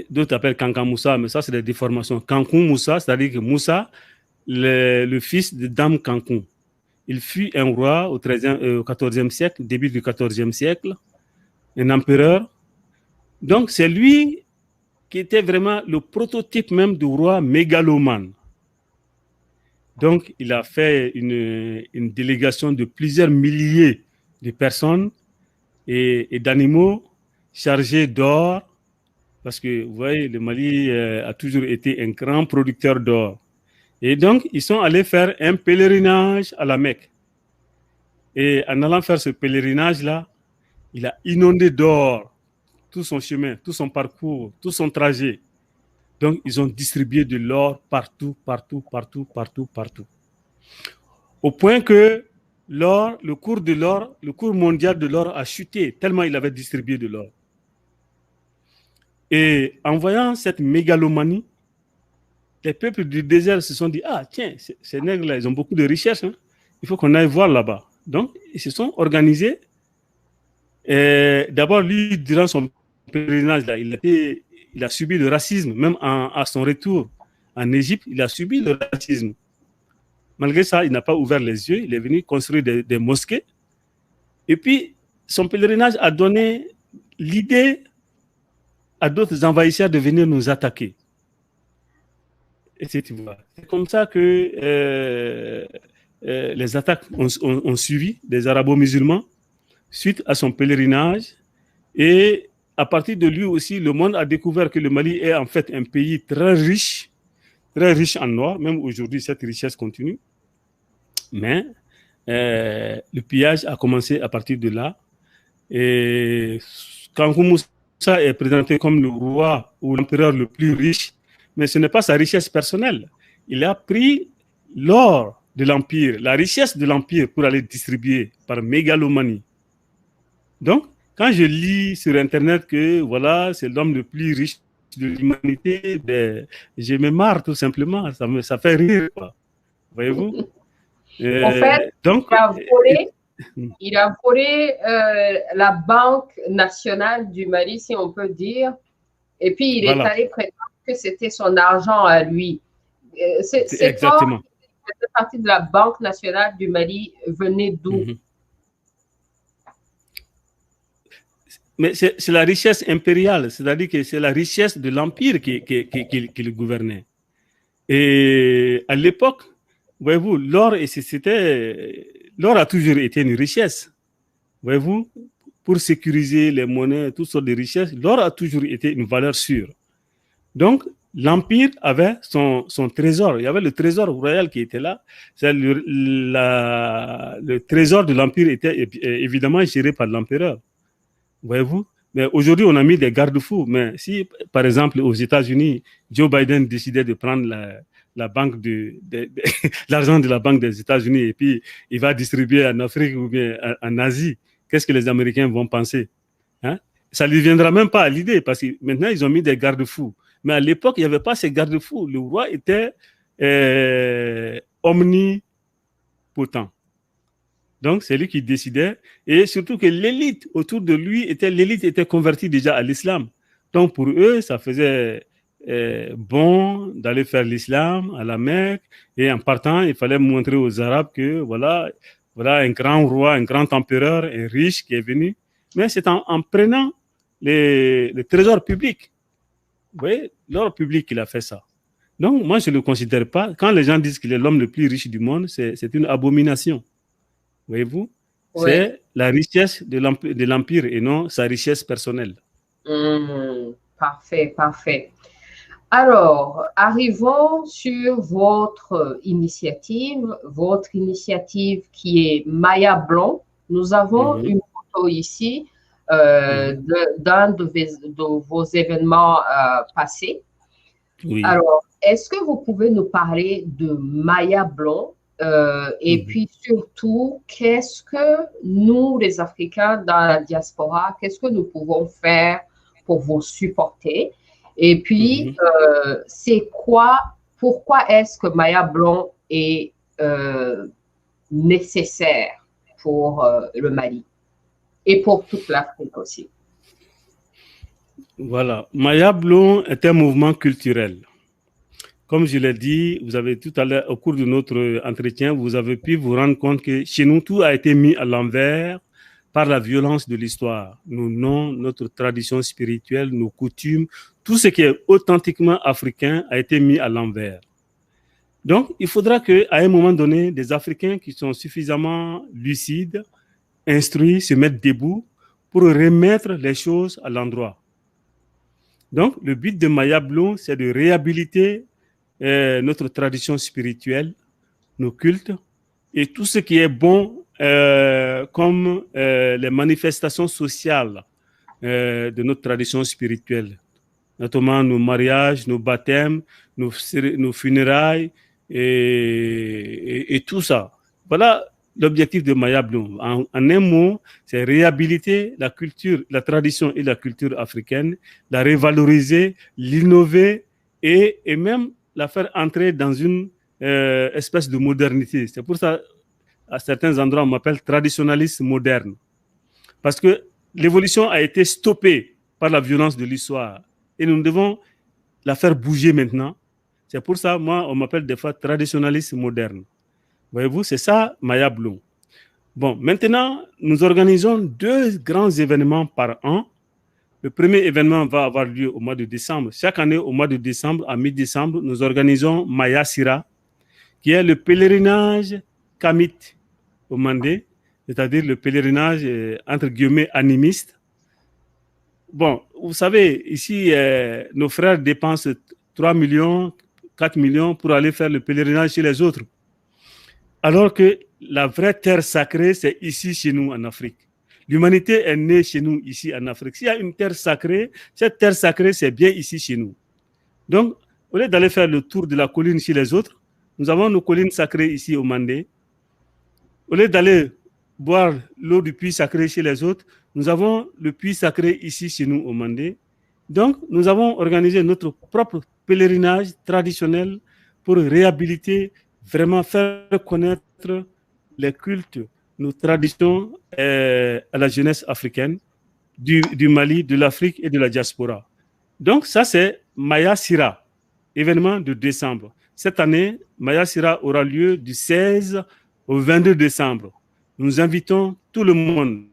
D'autres appellent Kankan Moussa, mais ça c'est des déformations. Kankou Moussa, c'est-à-dire que Moussa, le fils de Dame Kankou. Il fut un roi au XIVe siècle, début du XIVe siècle, un empereur. Donc c'est lui qui était vraiment le prototype même du roi mégalomane. Donc il a fait une délégation de plusieurs milliers de personnes et d'animaux chargés d'or, parce que vous voyez, le Mali a toujours été un grand producteur d'or. Et donc, ils sont allés faire un pèlerinage à la Mecque. Et en allant faire ce pèlerinage-là, il a inondé d'or tout son chemin, tout son parcours, tout son trajet. Donc, ils ont distribué de l'or partout, partout, partout, partout, partout. Au point que l'or, le cours mondial de l'or a chuté, tellement il avait distribué de l'or. Et en voyant cette mégalomanie, les peuples du désert se sont dit, ah tiens, ces nègres-là, ils ont beaucoup de richesses, hein. Il faut qu'on aille voir là-bas. Donc, ils se sont organisés. D'abord, lui, durant son pèlerinage, là, il a subi le racisme, même à son retour en Égypte, il a subi le racisme. Malgré ça, il n'a pas ouvert les yeux, il est venu construire des mosquées. Et puis, son pèlerinage a donné l'idée à d'autres envahisseurs de venir nous attaquer. Et c'est comme ça que les attaques ont suivi des arabo-musulmans suite à son pèlerinage. Et à partir de lui aussi, le monde a découvert que le Mali est en fait un pays très riche en or. Même aujourd'hui, cette richesse continue. Mais le pillage a commencé à partir de là. Et Kankou Moussa est présenté comme le roi ou l'empereur le plus riche, mais ce n'est pas sa richesse personnelle. Il a pris l'or de l'Empire, la richesse de l'Empire pour aller distribuer par mégalomanie. Donc, quand je lis sur Internet que voilà, c'est l'homme le plus riche de l'humanité, ben, je me marre tout simplement. Ça fait rire, quoi. Voyez-vous? En fait, donc, il a volé la Banque nationale du Mali, si on peut dire. Et puis, il est allé prétendre que c'était son argent à lui. C'est exactement. Cette partie de la Banque nationale du Mali venait d'où? Mais c'est la richesse impériale, c'est-à-dire que c'est la richesse de l'Empire qui le gouvernait. Et à l'époque, voyez-vous, l'or a toujours été une richesse. Voyez-vous, pour sécuriser les monnaies, toutes sortes de richesses, l'or a toujours été une valeur sûre. Donc, l'Empire avait son trésor. Il y avait le trésor royal qui était là. Le trésor de l'Empire était évidemment géré par l'empereur. Voyez-vous? Mais aujourd'hui, on a mis des garde-fous. Mais si, par exemple, aux États-Unis, Joe Biden décidait de prendre la banque l'argent de la banque des États-Unis et puis il va distribuer en Afrique ou bien en Asie, qu'est-ce que les Américains vont penser? Hein? Ça ne lui viendra même pas à l'idée parce que maintenant, ils ont mis des garde-fous. Mais à l'époque, il n'y avait pas ces garde-fous. Le roi était omnipotent. Donc, c'est lui qui décidait. Et surtout que l'élite autour de lui, l'élite était convertie déjà à l'islam. Donc, pour eux, ça faisait bon d'aller faire l'islam à la Mecque. Et en partant, il fallait montrer aux Arabes que voilà, voilà un grand roi, un grand empereur, un riche qui est venu. Mais c'est en prenant les trésors publics, vous voyez, l'or public qu'il a fait ça. Donc, moi, je ne le considère pas. Quand les gens disent qu'il est l'homme le plus riche du monde, c'est une abomination. Voyez-vous, Oui. c'est la richesse de l'Empire et non sa richesse personnelle. Parfait, parfait. Alors, arrivons sur votre initiative qui est Maya Blanc. Nous avons une photo ici d'un de vos événements passés. Oui. Alors, est-ce que vous pouvez nous parler de Maya Blanc et puis surtout, qu'est-ce que nous, les Africains dans la diaspora, qu'est-ce que nous pouvons faire pour vous supporter? Et puis, pourquoi est-ce que Maya Blanc est nécessaire pour le Mali et pour toute l'Afrique aussi? Voilà. Maya Blanc est un mouvement culturel. Comme je l'ai dit, vous avez tout à l'heure, au cours de notre entretien, vous avez pu vous rendre compte que chez nous, tout a été mis à l'envers par la violence de l'histoire. Nos noms, notre tradition spirituelle, nos coutumes, tout ce qui est authentiquement africain a été mis à l'envers. Donc, il faudra qu'à un moment donné, des Africains qui sont suffisamment lucides, instruits, se mettent debout pour remettre les choses à l'endroit. Donc, le but de Maya Blanc, c'est de réhabiliter notre tradition spirituelle, nos cultes, et tout ce qui est bon comme les manifestations sociales de notre tradition spirituelle, notamment nos mariages, nos baptêmes, nos funérailles et tout ça. Voilà l'objectif de Maya Blanc. En un mot, c'est réhabiliter la culture, la tradition et la culture africaine, la revaloriser, l'innover et même la faire entrer dans une espèce de modernité. C'est pour ça, à certains endroits, on m'appelle traditionnaliste moderne. Parce que l'évolution a été stoppée par la violence de l'histoire. Et nous devons la faire bouger maintenant. C'est pour ça, moi, on m'appelle des fois traditionnaliste moderne. Voyez-vous, c'est ça, Maya Blanc. Bon, maintenant, nous organisons 2 grands événements par an. Le premier événement va avoir lieu au mois de décembre. Chaque année, au mois de décembre, à mi-décembre, nous organisons Maya Sira, qui est le pèlerinage kamite au Mandé, c'est-à-dire le pèlerinage, entre guillemets, animiste. Bon, vous savez, ici, nos frères dépensent 3 millions, 4 millions pour aller faire le pèlerinage chez les autres. Alors que la vraie terre sacrée, c'est ici, chez nous, en Afrique. L'humanité est née chez nous, ici, en Afrique. S'il y a une terre sacrée, cette terre sacrée, c'est bien ici, chez nous. Donc, au lieu d'aller faire le tour de la colline chez les autres, nous avons nos collines sacrées ici au Mandé. Au lieu d'aller boire l'eau du puits sacré chez les autres, nous avons le puits sacré ici, chez nous, au Mandé. Donc, nous avons organisé notre propre pèlerinage traditionnel pour réhabiliter, vraiment faire connaître les cultes, nos traditions à la jeunesse africaine, du Mali, de l'Afrique et de la diaspora. Donc, ça, c'est Maya Sira, événement de décembre. Cette année, Maya Sira aura lieu du 16 au 22 décembre. Nous invitons tout le monde,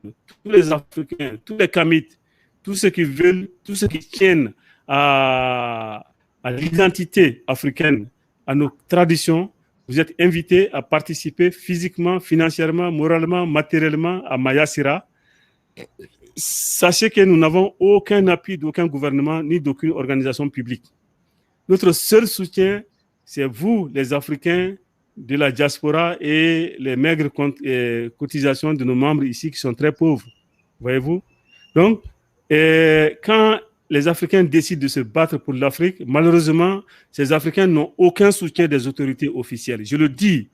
tous les Africains, tous les Kamites, tous ceux qui veulent, tous ceux qui tiennent à l'identité africaine, à nos traditions. Vous êtes invités à participer physiquement, financièrement, moralement, matériellement à Maya Sira. Sachez que nous n'avons aucun appui d'aucun gouvernement ni d'aucune organisation publique. Notre seul soutien, c'est vous, les Africains de la diaspora et les maigres cotisations de nos membres ici qui sont très pauvres. Voyez-vous? Donc, quand les Africains décident de se battre pour l'Afrique, malheureusement, ces Africains n'ont aucun soutien des autorités officielles. Je le dis,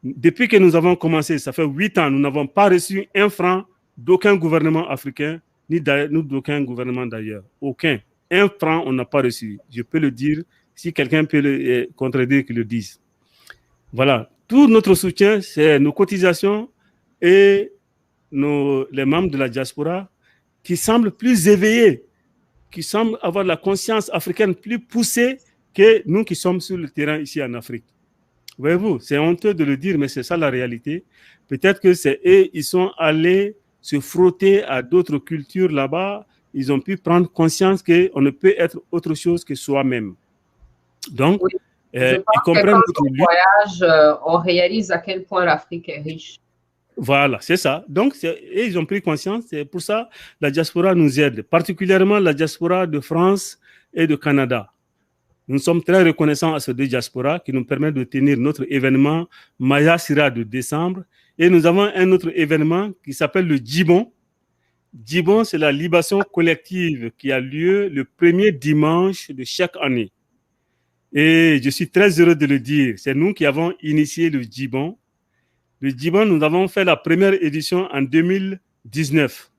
depuis que nous avons commencé, ça fait 8 ans, nous n'avons pas reçu un franc d'aucun gouvernement africain, ni d'aucun gouvernement d'ailleurs. Aucun. un franc, on n'a pas reçu. Je peux le dire. Si quelqu'un peut le contredire, qu'il le dise. Voilà. Tout notre soutien, c'est nos cotisations et les membres de la diaspora qui semblent plus éveillés, qui semblent avoir la conscience africaine plus poussée que nous qui sommes sur le terrain ici en Afrique. Voyez-vous, c'est honteux de le dire, mais c'est ça la réalité. Peut-être que c'est eux, ils sont allés se frotter à d'autres cultures là-bas. Ils ont pu prendre conscience qu'on ne peut être autre chose que soi-même. Donc, oui. ils comprennent notre lutte. Voyage, on réalise à quel point l'Afrique est riche. Voilà, c'est ça. Donc, ils ont pris conscience. C'est pour ça que la diaspora nous aide, particulièrement la diaspora de France et de Canada. Nous sommes très reconnaissants à ces deux diasporas qui nous permettent de tenir notre événement Maya Sira de décembre. Et nous avons un autre événement qui s'appelle le Djibon. Djibon, c'est la libation collective qui a lieu le premier dimanche de chaque année. Et je suis très heureux de le dire. C'est nous qui avons initié le Djibon. Le Djibon, nous avons fait la première édition en 2019.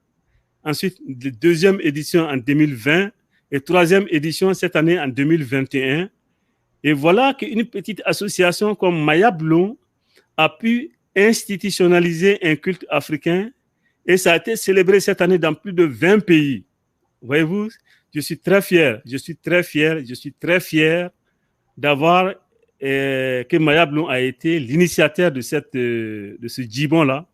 Ensuite, la deuxième édition en 2020 et troisième édition cette année en 2021. Et voilà qu'une petite association comme Maya Blon a pu institutionnaliser un culte africain et ça a été célébré cette année dans plus de 20 pays. Voyez-vous, je suis très fier, d'avoir que Maya Blon a été l'initiateur de ce Djibon-là.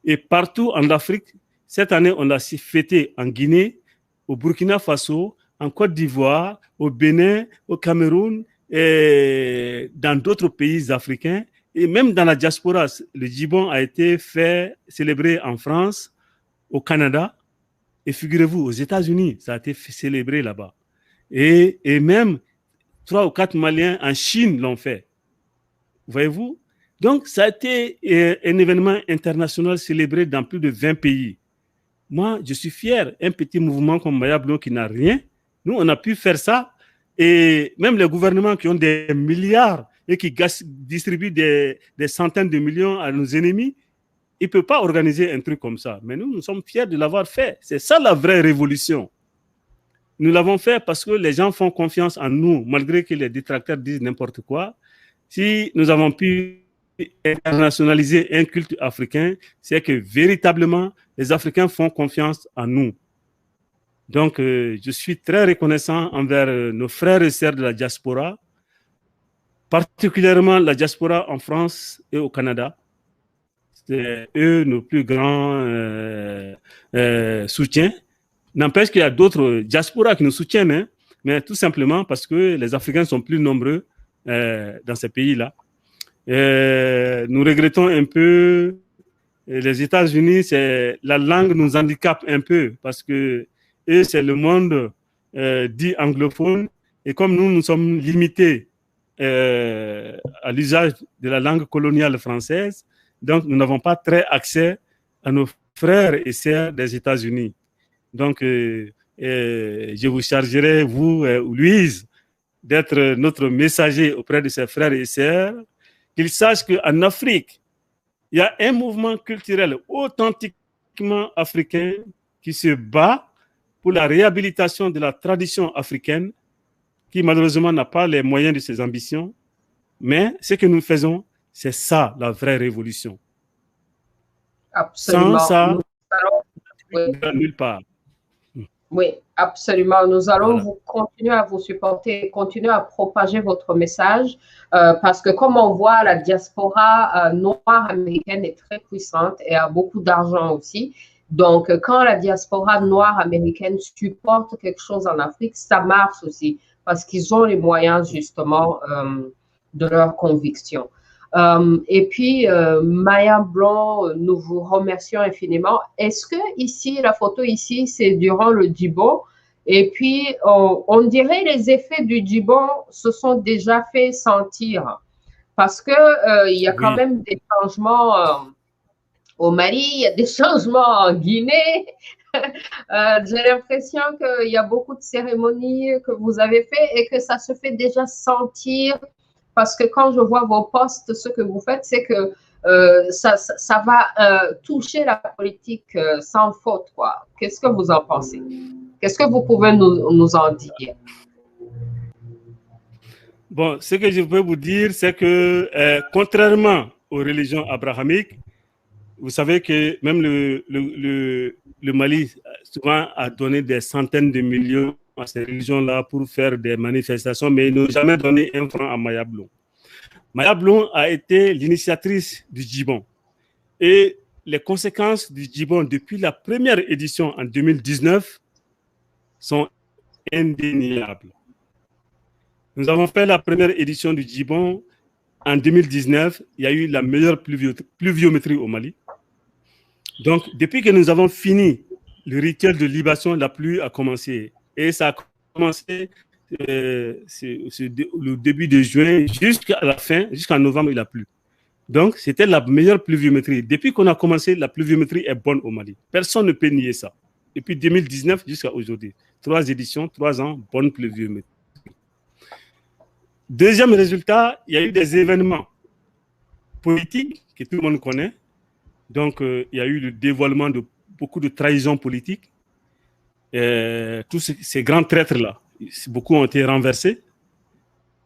Et partout en Afrique, cette année, on l'a fêté en Guinée, au Burkina Faso, en Côte d'Ivoire, au Bénin, au Cameroun et dans d'autres pays africains. Et même dans la diaspora, le Djibon a été célébré en France, au Canada, et figurez-vous, aux États-Unis, ça a été célébré là-bas. Et même 3 ou 4 Maliens en Chine l'ont fait. Voyez-vous? Donc, ça a été un événement international célébré dans plus de 20 pays. Moi, je suis fier. Un petit mouvement comme Maya Blon qui n'a rien, nous, on a pu faire ça. Et même les gouvernements qui ont des milliards et qui distribuent des centaines de millions à nos ennemis, ils ne peuvent pas organiser un truc comme ça. Mais nous sommes fiers de l'avoir fait. C'est ça la vraie révolution. Nous l'avons fait parce que les gens font confiance en nous, malgré que les détracteurs disent n'importe quoi. Si nous avons pu internationaliser un culte africain, c'est que véritablement, les Africains font confiance en nous. Donc, je suis très reconnaissant envers nos frères et sœurs de la diaspora, particulièrement la diaspora en France et au Canada. C'est eux nos plus grands soutiens. N'empêche qu'il y a d'autres diasporas qui nous soutiennent, hein, mais tout simplement parce que les Africains sont plus nombreux dans ces pays-là. Nous regrettons un peu les États-Unis, la langue nous handicape un peu parce que eux, c'est le monde dit anglophone et comme nous sommes limités à l'usage de la langue coloniale française, donc nous n'avons pas très accès à nos frères et sœurs des États-Unis. Donc, je vous chargerai, vous, Louise, d'être notre messager auprès de ses frères et sœurs, qu'ils sachent qu'en Afrique, il y a un mouvement culturel authentiquement africain qui se bat pour la réhabilitation de la tradition africaine, qui malheureusement n'a pas les moyens de ses ambitions. Mais ce que nous faisons, c'est ça la vraie révolution. Absolument. Sans ça, oui. Nulle part. Oui, absolument. Nous allons continuer à vous supporter, continuer à propager votre message parce que comme on voit, la diaspora noire américaine est très puissante et a beaucoup d'argent aussi. Donc, quand la diaspora noire américaine supporte quelque chose en Afrique, ça marche aussi parce qu'ils ont les moyens justement de leur conviction. Et puis, Maya Blon, nous vous remercions infiniment. Est-ce que ici, la photo ici, c'est durant le Djibon? Et puis, on dirait les effets du Djibon se sont déjà fait sentir parce que il y a quand même des changements au Mali, il y a des changements en Guinée. J'ai l'impression qu'il y a beaucoup de cérémonies que vous avez fait et que ça se fait déjà sentir. Parce que quand je vois vos posts, ce que vous faites, c'est que ça va toucher la politique sans faute, quoi. Qu'est-ce que vous en pensez? Qu'est-ce que vous pouvez nous en dire? Bon, ce que je peux vous dire, c'est que contrairement aux religions abrahamiques, vous savez que même le Mali souvent a donné des centaines de millions à ces religions-là pour faire des manifestations, mais ils n'ont jamais donné un franc à Maya Blum. Maya Blum a été l'initiatrice du Djibon. Et les conséquences du Djibon depuis la première édition en 2019 sont indéniables. Nous avons fait la première édition du Djibon en 2019. Il y a eu la meilleure pluviométrie au Mali. Donc, depuis que nous avons fini le rituel de libation, la pluie a commencé. Et ça a commencé le début de juin jusqu'à la fin, jusqu'en novembre, il a plu. Donc, c'était la meilleure pluviométrie. Depuis qu'on a commencé, la pluviométrie est bonne au Mali. Personne ne peut nier ça. Depuis 2019 jusqu'à aujourd'hui. 3 éditions, 3 ans, bonne pluviométrie. Deuxième résultat, il y a eu des événements politiques que tout le monde connaît. Donc, il y a eu le dévoilement de beaucoup de trahisons politiques. Tous ces grands traîtres-là, beaucoup ont été renversés.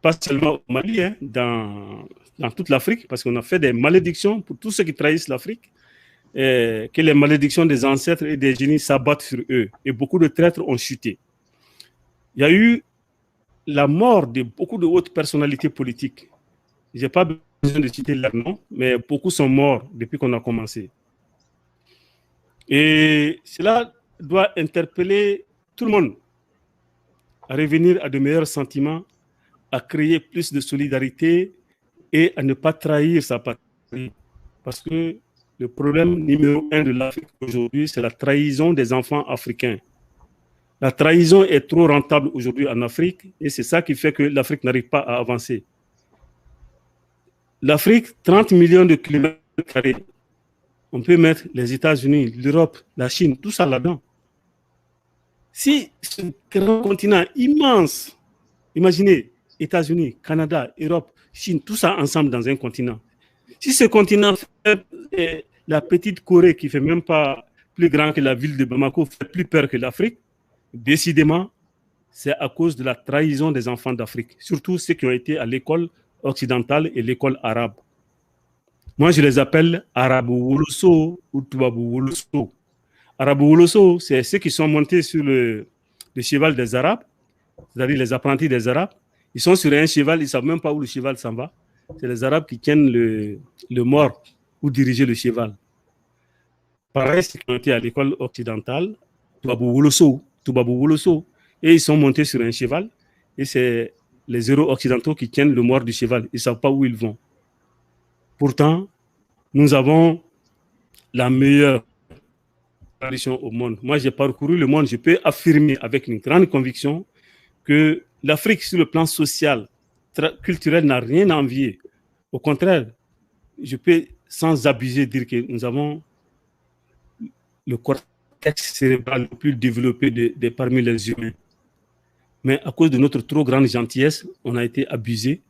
Pas seulement au Mali, hein, dans toute l'Afrique, parce qu'on a fait des malédictions pour tous ceux qui trahissent l'Afrique, que les malédictions des ancêtres et des génies s'abattent sur eux. Et beaucoup de traîtres ont chuté. Il y a eu la mort de beaucoup de hautes personnalités politiques. Je n'ai pas besoin de citer leurs noms, mais beaucoup sont morts depuis qu'on a commencé. Et cela doit interpeller tout le monde à revenir à de meilleurs sentiments, à créer plus de solidarité et à ne pas trahir sa patrie. Parce que le problème numéro 1 de l'Afrique aujourd'hui, c'est la trahison des enfants africains. La trahison est trop rentable aujourd'hui en Afrique et c'est ça qui fait que l'Afrique n'arrive pas à avancer. L'Afrique, 30 millions de kilomètres carrés. On peut mettre les États-Unis, l'Europe, la Chine, tout ça là-dedans. Si ce grand continent immense, imaginez, États-Unis, Canada, Europe, Chine, tout ça ensemble dans un continent. Si ce continent fait la petite Corée qui ne fait même pas plus grand que la ville de Bamako, fait plus peur que l'Afrique, décidément, c'est à cause de la trahison des enfants d'Afrique, surtout ceux qui ont été à l'école occidentale et l'école arabe. Moi, je les appelle Arabo-Woloso ou Toubabou-Woloso. Arabo-Woloso, c'est ceux qui sont montés sur le cheval des Arabes, c'est-à-dire les apprentis des Arabes. Ils sont sur un cheval, ils ne savent même pas où le cheval s'en va. C'est les Arabes qui tiennent le mors ou diriger le cheval. Pareil, ceux qui ont été à l'école occidentale, Toubabou-Woloso, et ils sont montés sur un cheval, et c'est les héros occidentaux qui tiennent le mors du cheval. Ils ne savent pas où ils vont. Pourtant, nous avons la meilleure tradition au monde. Moi, j'ai parcouru le monde. Je peux affirmer avec une grande conviction que l'Afrique, sur le plan social, culturel, n'a rien à envier. Au contraire, je peux sans abuser dire que nous avons le cortex cérébral le plus développé parmi les humains. Mais à cause de notre trop grande gentillesse, on a été abusés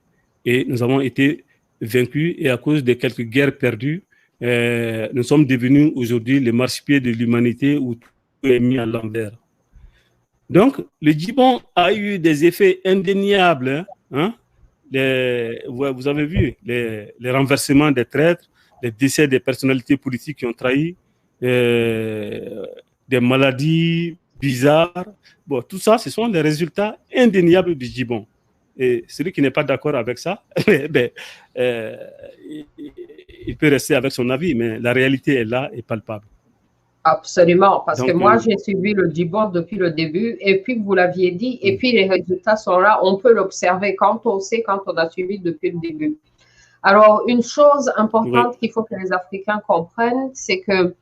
et nous avons été vaincus. Et à cause de quelques guerres perdues, nous sommes devenus aujourd'hui les marchepieds de l'humanité où tout est mis à l'envers. Donc, le Djibon a eu des effets indéniables. Hein? Vous avez vu les renversements des traîtres, les décès des personnalités politiques qui ont trahi, des maladies bizarres. Bon, tout ça, ce sont les résultats indéniables du Djibon. Et celui qui n'est pas d'accord avec ça, il peut rester avec son avis, mais la réalité est là et palpable. Absolument, parce que moi, j'ai suivi le Djibon depuis le début, et puis vous l'aviez dit, et puis les résultats sont là, on peut l'observer quand on sait, quand on a suivi depuis le début. Alors, une chose importante qu'il faut que les Africains comprennent, c'est que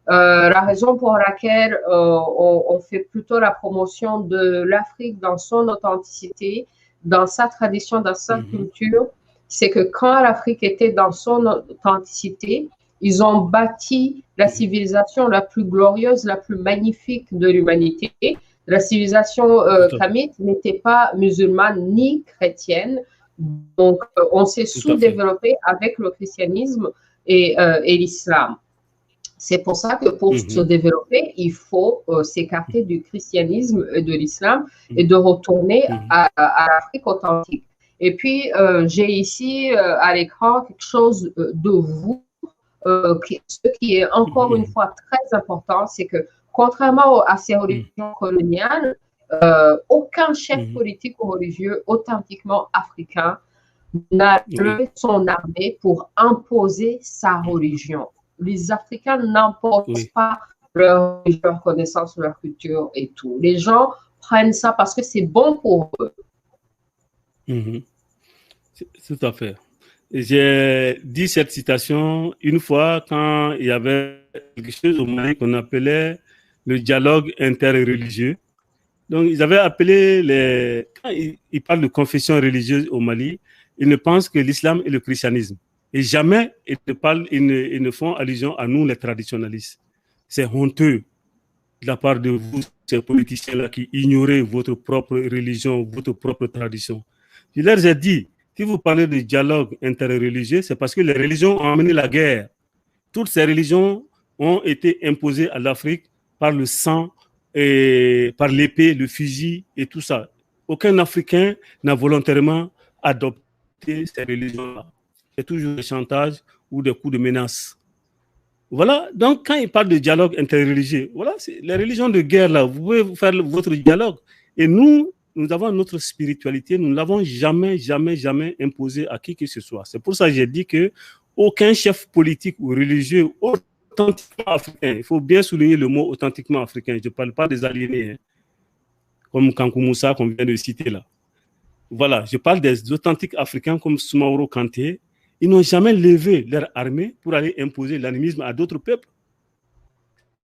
la raison pour laquelle on fait plutôt la promotion de l'Afrique dans son authenticité, dans sa tradition, dans sa culture, c'est que quand l'Afrique était dans son authenticité, ils ont bâti la civilisation la plus glorieuse, la plus magnifique de l'humanité. La civilisation kamite n'était pas musulmane ni chrétienne. Donc, on s'est sous-développé avec le christianisme et l'islam. C'est pour ça que pour se développer, il faut s'écarter du christianisme et de l'islam et de retourner à l'Afrique authentique. Et puis, j'ai ici à l'écran quelque chose de vous. Ce qui est encore une fois très important, c'est que contrairement à ces religions coloniales, aucun chef politique ou religieux authentiquement africain n'a levé son armée pour imposer sa religion. Les Africains n'imposent pas leur connaissance, leur culture et tout. Les gens prennent ça parce que c'est bon pour eux. Tout à fait. J'ai dit cette citation une fois quand il y avait quelque chose au Mali qu'on appelait le dialogue interreligieux. Donc, ils avaient appelé les... Quand ils parlent de confession religieuse au Mali, ils ne pensent que l'islam et le christianisme. Et jamais ils ne font allusion à nous, les traditionalistes. C'est honteux de la part de vous, ces politiciens-là, qui ignoraient votre propre religion, votre propre tradition. Je leur ai dit, si vous parlez de dialogue interreligieux, c'est parce que les religions ont amené la guerre. Toutes ces religions ont été imposées à l'Afrique par le sang, et par l'épée, le fusil et tout ça. Aucun Africain n'a volontairement adopté ces religions-là. C'est toujours des chantages ou des coups de menace. Voilà, donc quand il parle de dialogue interreligieux, voilà, les religions de guerre, là, vous pouvez faire votre dialogue. Et nous avons notre spiritualité, nous ne l'avons jamais imposée à qui que ce soit. C'est pour ça que j'ai dit qu'aucun chef politique ou religieux authentiquement africain, il faut bien souligner le mot authentiquement africain, je ne parle pas des aliénés, comme Kankou Moussa qu'on vient de citer là. Voilà, je parle des authentiques africains comme Soumaoro Kanté. Ils n'ont jamais levé leur armée pour aller imposer l'animisme à d'autres peuples.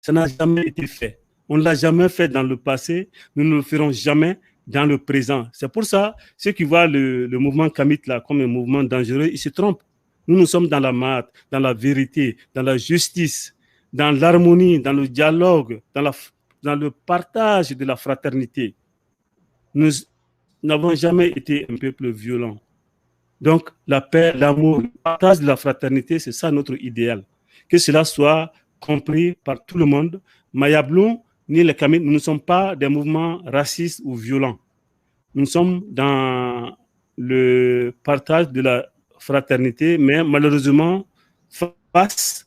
Ça n'a jamais été fait. On ne l'a jamais fait dans le passé, nous ne le ferons jamais dans le présent. C'est pour ça, ceux qui voient le mouvement Kamit là comme un mouvement dangereux, ils se trompent. Nous sommes dans la maths, dans la vérité, dans la justice, dans l'harmonie, dans le dialogue, dans le partage de la fraternité. Nous n'avons jamais été un peuple violent. Donc, la paix, l'amour, le partage de la fraternité, c'est ça notre idéal. Que cela soit compris par tout le monde. Mayablou, ni les Kamit, nous ne sommes pas des mouvements racistes ou violents. Nous sommes dans le partage de la fraternité, mais malheureusement, face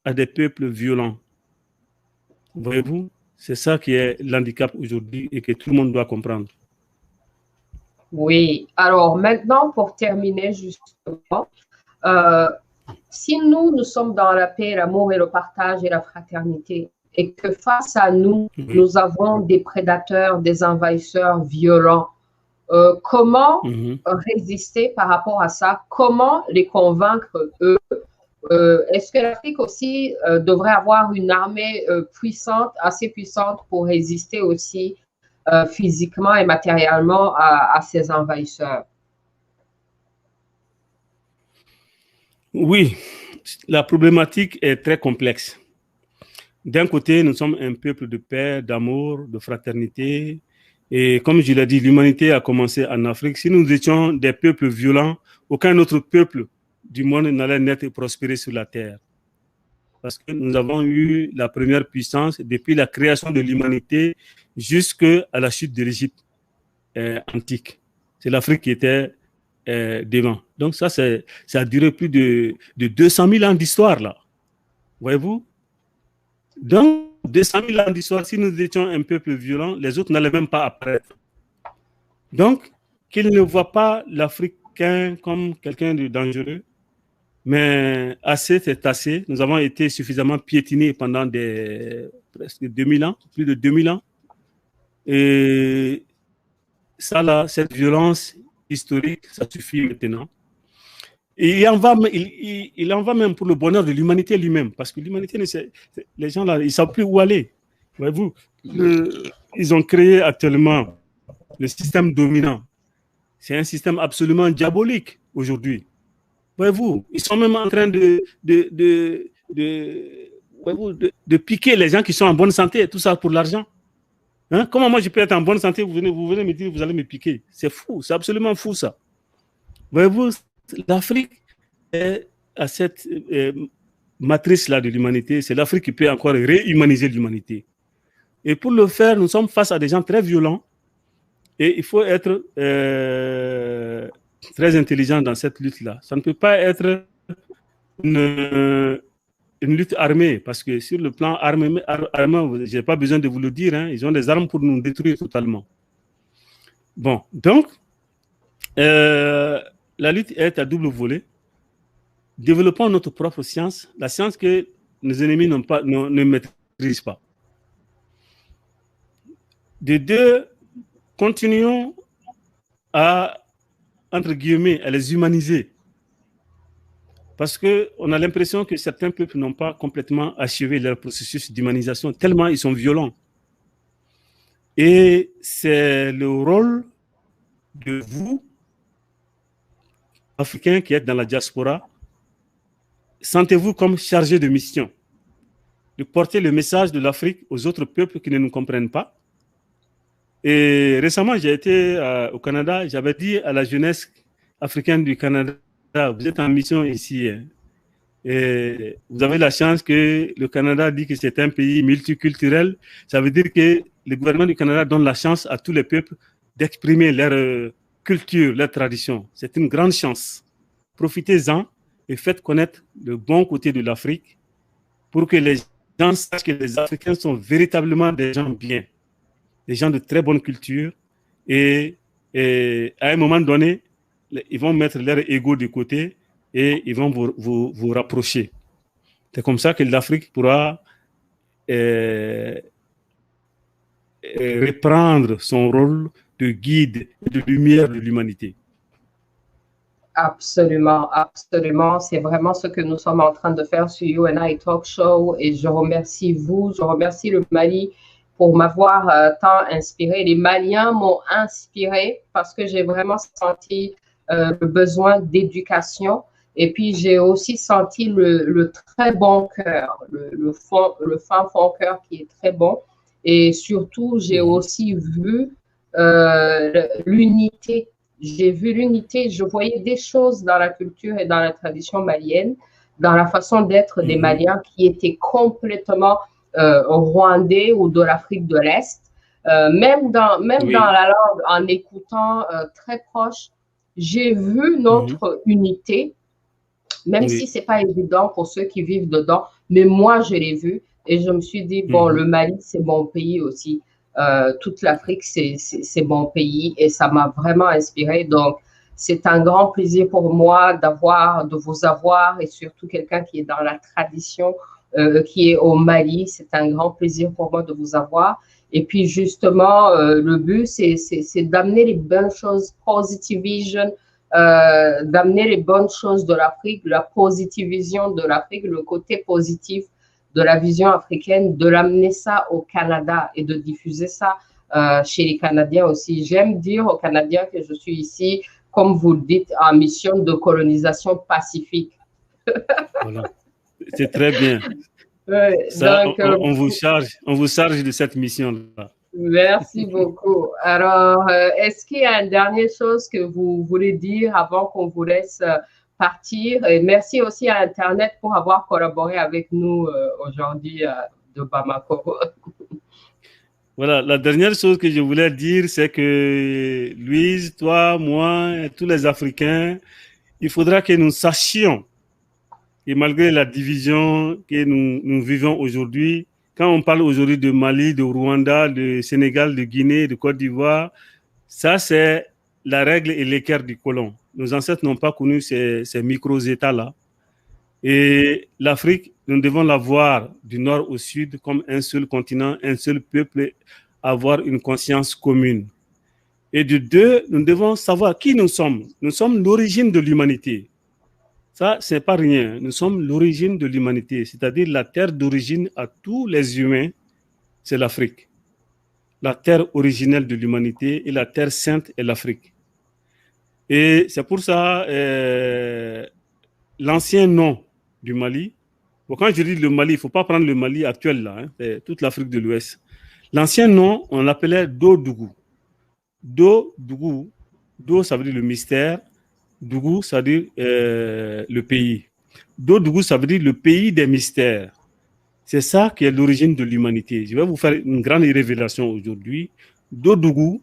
à des peuples violents. Voyez-vous, c'est ça qui est l'handicap aujourd'hui et que tout le monde doit comprendre. Oui, alors maintenant, pour terminer justement, si nous sommes dans la paix, l'amour et le partage et la fraternité, et que face à nous, nous avons des prédateurs, des envahisseurs violents, comment résister par rapport à ça? Comment les convaincre, eux? Est-ce que l'Afrique aussi devrait avoir une armée puissante, assez puissante pour résister aussi physiquement et matériellement à ces envahisseurs? Oui, la problématique est très complexe. D'un côté, nous sommes un peuple de paix, d'amour, de fraternité. Et comme je l'ai dit, l'humanité a commencé en Afrique. Si nous étions des peuples violents, aucun autre peuple du monde n'allait naître et prospérer sur la terre. Parce que nous avons eu la première puissance depuis la création de l'humanité jusqu'à la chute de l'Égypte antique. C'est l'Afrique qui était devant. Donc ça a duré plus de 200 000 ans d'histoire, là. Voyez-vous? Donc, 200 000 ans d'histoire, si nous étions un peuple violent, les autres n'allaient même pas apparaître. Donc, qu'ils ne voient pas l'Africain comme quelqu'un de dangereux, mais assez, c'est assez. Nous avons été suffisamment piétinés pendant presque 2000 ans, plus de 2000 ans. Et ça, là, cette violence historique, ça suffit maintenant. Et il en va même pour le bonheur de l'humanité lui-même, parce que l'humanité, les gens là, ils ne savent plus où aller. Voyez-vous, ils ont créé actuellement le système dominant. C'est un système absolument diabolique aujourd'hui. Voyez-vous, ils sont même en train de piquer les gens qui sont en bonne santé, et tout ça pour l'argent. Hein? Comment moi je peux être en bonne santé, vous venez me dire vous allez me piquer? C'est fou, c'est absolument fou ça. Voyez-vous, l'Afrique a cette matrice-là de l'humanité, c'est l'Afrique qui peut encore réhumaniser l'humanité. Et pour le faire, nous sommes face à des gens très violents et il faut être très intelligent dans cette lutte-là. Ça ne peut pas être une lutte armée, parce que sur le plan armé, je n'ai pas besoin de vous le dire, hein, ils ont des armes pour nous détruire totalement. Bon, donc, la lutte est à double volet. Développons notre propre science, la science que nos ennemis ne maîtrisent pas. De deux, continuons à, entre guillemets, à les humaniser. Parce qu'on a l'impression que certains peuples n'ont pas complètement achevé leur processus d'humanisation, tellement ils sont violents. Et c'est le rôle de vous, Africains qui êtes dans la diaspora, sentez-vous comme chargés de mission, de porter le message de l'Afrique aux autres peuples qui ne nous comprennent pas. Et récemment, j'ai été au Canada, j'avais dit à la jeunesse africaine du Canada, vous êtes en mission ici, hein, et vous avez la chance que le Canada dit que c'est un pays multiculturel. Ça veut dire que le gouvernement du Canada donne la chance à tous les peuples d'exprimer leur culture, leur tradition. C'est une grande chance. Profitez-en et faites connaître le bon côté de l'Afrique pour que les gens sachent que les Africains sont véritablement des gens bien, des gens de très bonne culture. Et à un moment donné, ils vont mettre leur ego de côté et ils vont vous rapprocher. C'est comme ça que l'Afrique pourra reprendre son rôle de guide et de lumière de l'humanité. Absolument, absolument. C'est vraiment ce que nous sommes en train de faire sur UNI Talk Show et je remercie vous, je remercie le Mali pour m'avoir tant inspiré. Les Maliens m'ont inspiré parce que j'ai vraiment senti le besoin d'éducation. Et puis, j'ai aussi senti le très bon cœur, le fin fond cœur qui est très bon. Et surtout, j'ai aussi vu l'unité. J'ai vu l'unité. Je voyais des choses dans la culture et dans la tradition malienne, dans la façon d'être des Maliens qui étaient complètement rwandais ou de l'Afrique de l'Est. Même dans la langue, en écoutant très proche, j'ai vu notre unité. Même si ce n'est pas évident pour ceux qui vivent dedans, mais moi, je l'ai vu et je me suis dit, bon, le Mali, c'est mon pays aussi. Toute l'Afrique, c'est mon pays et ça m'a vraiment inspiré. Donc, c'est un grand plaisir pour moi de vous avoir et surtout quelqu'un qui est dans la tradition, qui est au Mali. C'est un grand plaisir pour moi de vous avoir. Et puis, justement, le but, c'est d'amener les bonnes choses, positive vision, d'amener les bonnes choses de l'Afrique, la positive vision de l'Afrique, le côté positif de la vision africaine, de l'amener ça au Canada et de diffuser ça chez les Canadiens aussi. J'aime dire aux Canadiens que je suis ici, comme vous le dites, en mission de colonisation pacifique. Voilà. C'est très bien. Ça, donc, on vous charge de cette mission-là. Merci beaucoup. Alors, est-ce qu'il y a une dernière chose que vous voulez dire avant qu'on vous laisse partir? Et merci aussi à Internet pour avoir collaboré avec nous aujourd'hui de Bamako. Voilà, la dernière chose que je voulais dire, c'est que Louise, toi, moi, et tous les Africains, il faudra que nous sachions que malgré la division que nous vivons aujourd'hui, quand on parle aujourd'hui de Mali, de Rwanda, de Sénégal, de Guinée, de Côte d'Ivoire, ça c'est la règle et l'équerre du colon. Nos ancêtres n'ont pas connu ces micro-États-là. Et l'Afrique, nous devons la voir du nord au sud comme un seul continent, un seul peuple, avoir une conscience commune. Et de deux, nous devons savoir qui nous sommes. Nous sommes l'origine de l'humanité. Ça, c'est pas rien. Nous sommes l'origine de l'humanité, c'est-à-dire la terre d'origine à tous les humains, c'est l'Afrique. La terre originelle de l'humanité et la terre sainte est l'Afrique. Et c'est pour ça, l'ancien nom du Mali, bon, quand je dis le Mali, il ne faut pas prendre le Mali actuel, là, hein, c'est toute l'Afrique de l'Ouest. L'ancien nom, on l'appelait Do-Dougou. Do-Dougou, Do, ça veut dire le mystère. Dougou, ça veut dire le pays. Dodougou, ça veut dire le pays des mystères. C'est ça qui est l'origine de l'humanité. Je vais vous faire une grande révélation aujourd'hui. Dodougou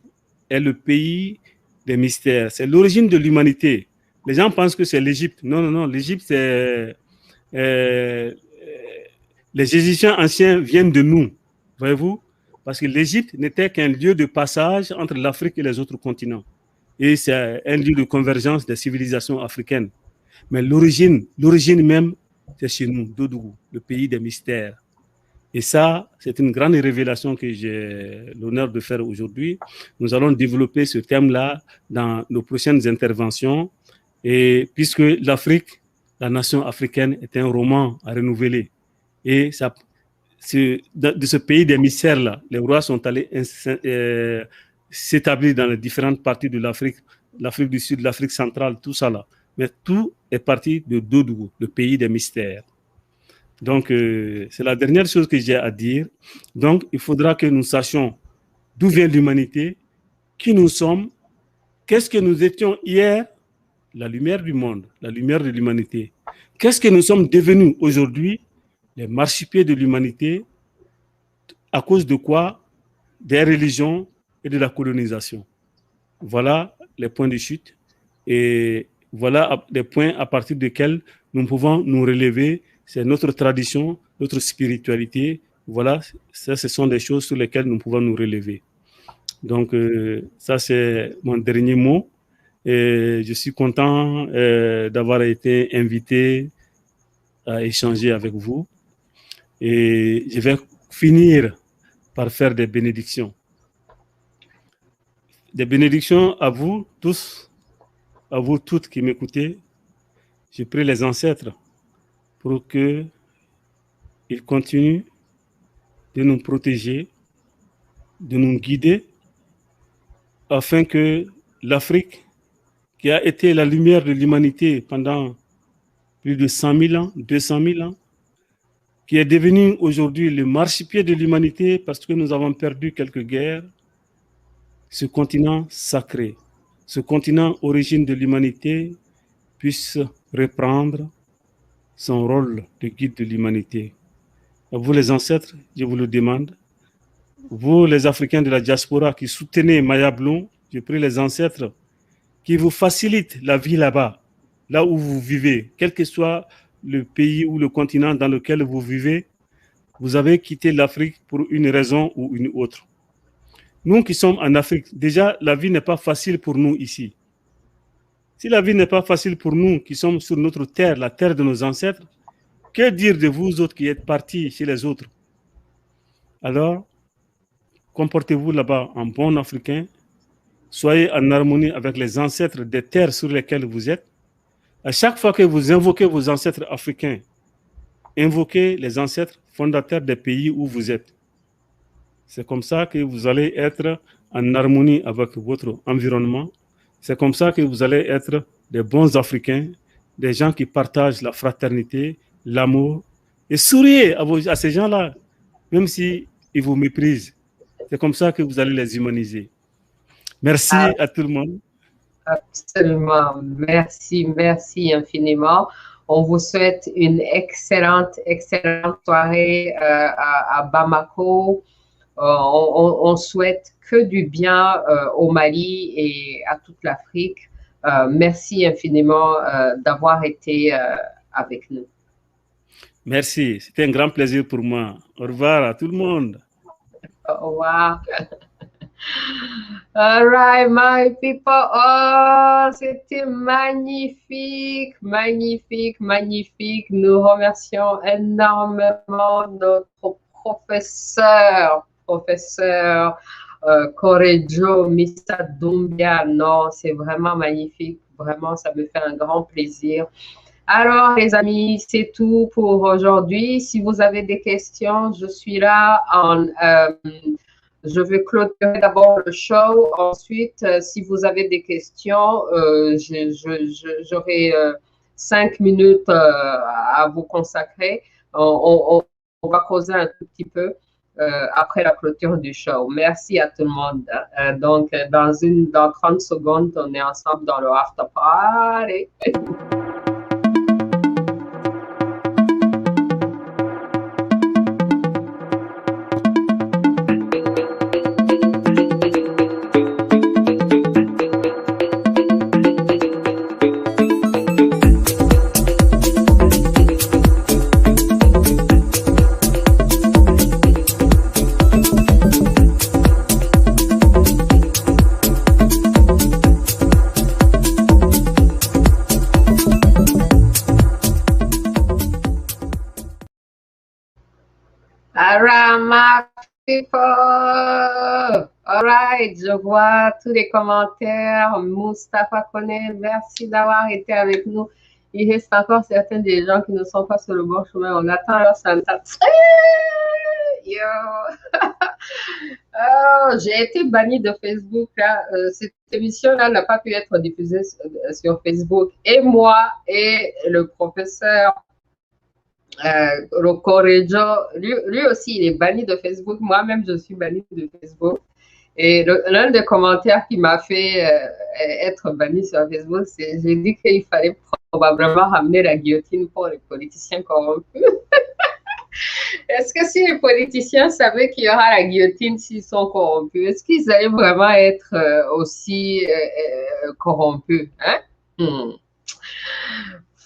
est le pays des mystères. C'est l'origine de l'humanité. Les gens pensent que c'est l'Égypte. Non, non, non. L'Égypte, c'est... les Égyptiens anciens viennent de nous, voyez-vous, parce que l'Égypte n'était qu'un lieu de passage entre l'Afrique et les autres continents. Et c'est un lieu de convergence des civilisations africaines. Mais l'origine même, c'est chez nous, Dodougou, le pays des mystères. Et ça, c'est une grande révélation que j'ai l'honneur de faire aujourd'hui. Nous allons développer ce thème-là dans nos prochaines interventions. Et puisque l'Afrique, la nation africaine, est un roman à renouveler. Et ça, de ce pays des mystères-là, les rois sont allés s'établir dans les différentes parties de l'Afrique, l'Afrique du Sud, l'Afrique centrale, tout ça là. Mais tout est parti de Dodougou, le pays des mystères. Donc, c'est la dernière chose que j'ai à dire. Donc, il faudra que nous sachions d'où vient l'humanité, qui nous sommes, qu'est-ce que nous étions hier, la lumière du monde, la lumière de l'humanité. Qu'est-ce que nous sommes devenus aujourd'hui, les marchepieds de l'humanité, à cause de quoi? Des religions et de la colonisation. Voilà les points de chute et voilà les points à partir desquels nous pouvons nous relever. C'est notre tradition, notre spiritualité. Voilà, ça, ce sont des choses sur lesquelles nous pouvons nous relever. Donc, ça, c'est mon dernier mot. Et je suis content d'avoir été invité à échanger avec vous. Et je vais finir par faire des bénédictions. Des bénédictions à vous tous, à vous toutes qui m'écoutez. Je prie les ancêtres pour qu'ils continuent de nous protéger, de nous guider, afin que l'Afrique, qui a été la lumière de l'humanité pendant plus de 100 000 ans, 200 000 ans, qui est devenue aujourd'hui le marchepied de l'humanité parce que nous avons perdu quelques guerres, ce continent sacré, ce continent origine de l'humanité puisse reprendre son rôle de guide de l'humanité. Vous les ancêtres, je vous le demande, vous les Africains de la diaspora qui soutenez Maya Bloom, je prie les ancêtres qui vous facilitent la vie là-bas, là où vous vivez, quel que soit le pays ou le continent dans lequel vous vivez, vous avez quitté l'Afrique pour une raison ou une autre. Nous qui sommes en Afrique, déjà la vie n'est pas facile pour nous ici. Si la vie n'est pas facile pour nous qui sommes sur notre terre, la terre de nos ancêtres, que dire de vous autres qui êtes partis chez les autres? Alors, comportez-vous là-bas en bon Africain, soyez en harmonie avec les ancêtres des terres sur lesquelles vous êtes. À chaque fois que vous invoquez vos ancêtres africains, invoquez les ancêtres fondateurs des pays où vous êtes. C'est comme ça que vous allez être en harmonie avec votre environnement. C'est comme ça que vous allez être des bons Africains, des gens qui partagent la fraternité, l'amour. Et souriez à ces gens-là, même s'ils vous méprisent. C'est comme ça que vous allez les humaniser. Merci à tout le monde. Absolument. Merci, merci infiniment. On vous souhaite une excellente soirée à Bamako. On souhaite que du bien au Mali et à toute l'Afrique. Merci infiniment d'avoir été avec nous. Merci, c'était un grand plaisir pour moi. Au revoir à tout le monde. Au revoir. All right, my people. Oh, c'était magnifique, magnifique, magnifique. Nous remercions énormément notre professeur Korejo Mr. Doumbia. Non, c'est vraiment magnifique. Vraiment, ça me fait un grand plaisir. Alors, les amis, c'est tout pour aujourd'hui. Si vous avez des questions, je suis là. Je vais clôturer d'abord le show. Ensuite, si vous avez des questions, j'aurai 5 minutes à vous consacrer. On va causer un tout petit peu après la clôture du show. Merci à tout le monde. Donc, dans 30 secondes, on est ensemble dans le after party. Arama people. Alright, je vois tous les commentaires. Mustapha Koné, merci d'avoir été avec nous. Il reste encore certains des gens qui ne sont pas sur le bon chemin. On attend leur Santa. Yo! Oh, j'ai été bannie de Facebook. Là. Cette émission-là n'a pas pu être diffusée sur Facebook. Et moi et le professeur Rocco Reggio, lui aussi, il est banni de Facebook. Moi-même, je suis banni de Facebook. Et l'un des commentaires qui m'a fait être banni sur Facebook, c'est j'ai dit qu'il fallait probablement ramener la guillotine pour les politiciens corrompus. Est-ce que si les politiciens savaient qu'il y aura la guillotine s'ils sont corrompus, est-ce qu'ils allaient vraiment être aussi corrompus, hein?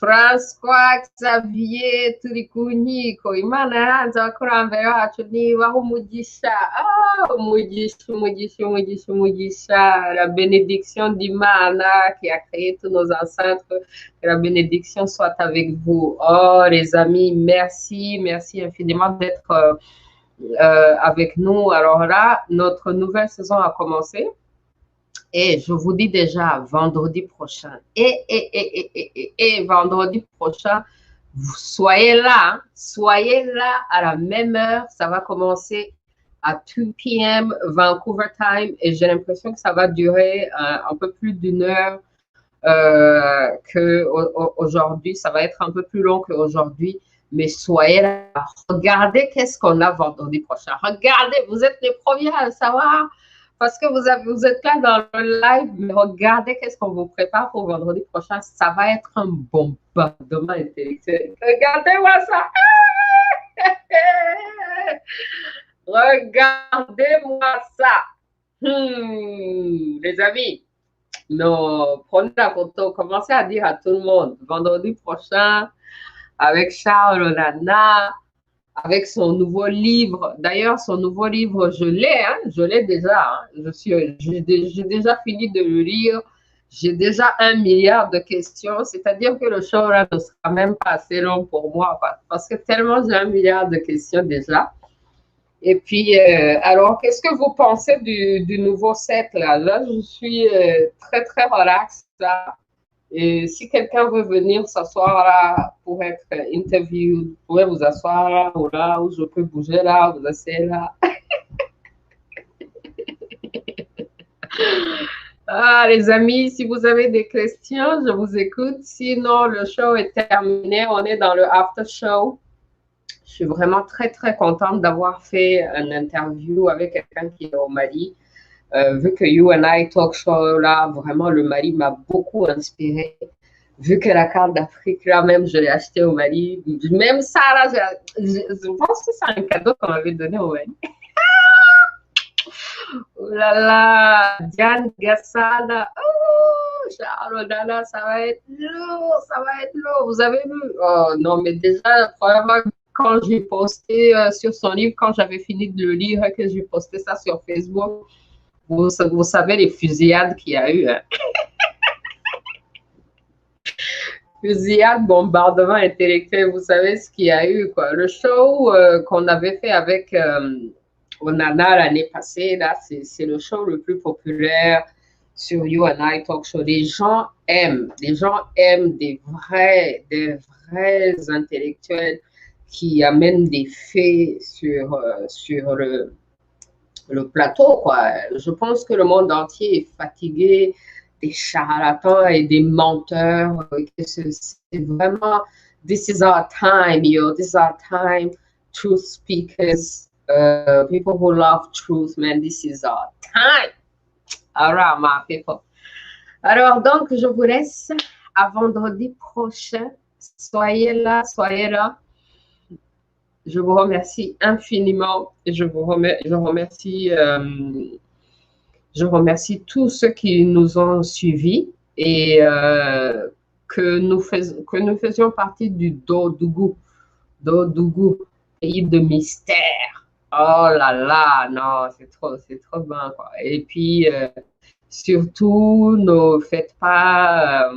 François Xavier Turikuni Koimana Zakurambera Hachuniwa Umugisha. Ah, Umugisha. La bénédiction d'Imana qui a créé tous nos ancêtres. Que la bénédiction soit avec vous. Oh, les amis, merci infiniment d'être avec nous. Alors là, notre nouvelle saison a commencé. Et je vous dis déjà, vendredi prochain, et vendredi prochain, soyez là à la même heure. Ça va commencer à 2 p.m. Vancouver time et j'ai l'impression que ça va durer un peu plus d'une heure qu'aujourd'hui. Ça va être un peu plus long qu'aujourd'hui, mais soyez là. Regardez qu'est-ce qu'on a vendredi prochain. Regardez, vous êtes les premiers à le savoir. Parce que vous êtes là dans le live, mais regardez qu'est-ce qu'on vous prépare pour vendredi prochain. Ça va être un bombardement intellectuel. Regardez-moi ça. Regardez-moi ça. Les amis, non, prenez la photo. Commencez à dire à tout le monde. Vendredi prochain, avec Charles Onana, avec son nouveau livre. D'ailleurs, son nouveau livre, je l'ai déjà. J'ai déjà fini de le lire. J'ai déjà 1 milliard de questions. C'est-à-dire que le show là ne sera même pas assez long pour moi parce que tellement j'ai 1 milliard de questions déjà. Et puis, alors, qu'est-ce que vous pensez du nouveau set là? Là, je suis très, très relax là. Et si quelqu'un veut venir s'asseoir là pour être interviewé, vous pouvez vous asseoir là ou je peux bouger là, vous asseyez là. Ah, les amis, si vous avez des questions, je vous écoute. Sinon, le show est terminé. On est dans le after show. Je suis vraiment très, très contente d'avoir fait une interview avec quelqu'un qui est au Mali. Vu que You and I Talk Show, là, vraiment, le Mali m'a beaucoup inspiré. Vu que la carte d'Afrique, là, même, je l'ai acheté au Mali. Même ça, là, je pense que c'est un cadeau qu'on m'avait donné au Mali. Oh là là, Diane Gassada. Oh, Charles Dana, ça va être lourd, ça va être lourd. Vous avez vu? Oh non, mais déjà, la première fois, quand j'ai posté sur son livre, quand j'avais fini de le lire, que j'ai posté ça sur Facebook, vous savez les fusillades qu'il y a eu. Hein? Fusillade, bombardement intellectuel, vous savez ce qu'il y a eu, quoi. Le show qu'on avait fait avec Onana l'année passée, là, c'est le show le plus populaire sur You and I Talk Show. Les gens aiment des vrais intellectuels qui amènent des faits sur le plateau, quoi. Je pense que le monde entier est fatigué des charlatans et des menteurs. C'est vraiment, this is our time, yo. This is our time. Truth speakers, people who love truth, man, this is our time. All right, my people. Alors, donc, je vous laisse à vendredi prochain. Soyez là, soyez là. Je vous remercie infiniment. Je remercie tous ceux qui nous ont suivis et que nous faisions partie du Dodougou, pays de mystère. Oh là là, non, c'est trop bien, quoi. Et puis, surtout, ne faites pas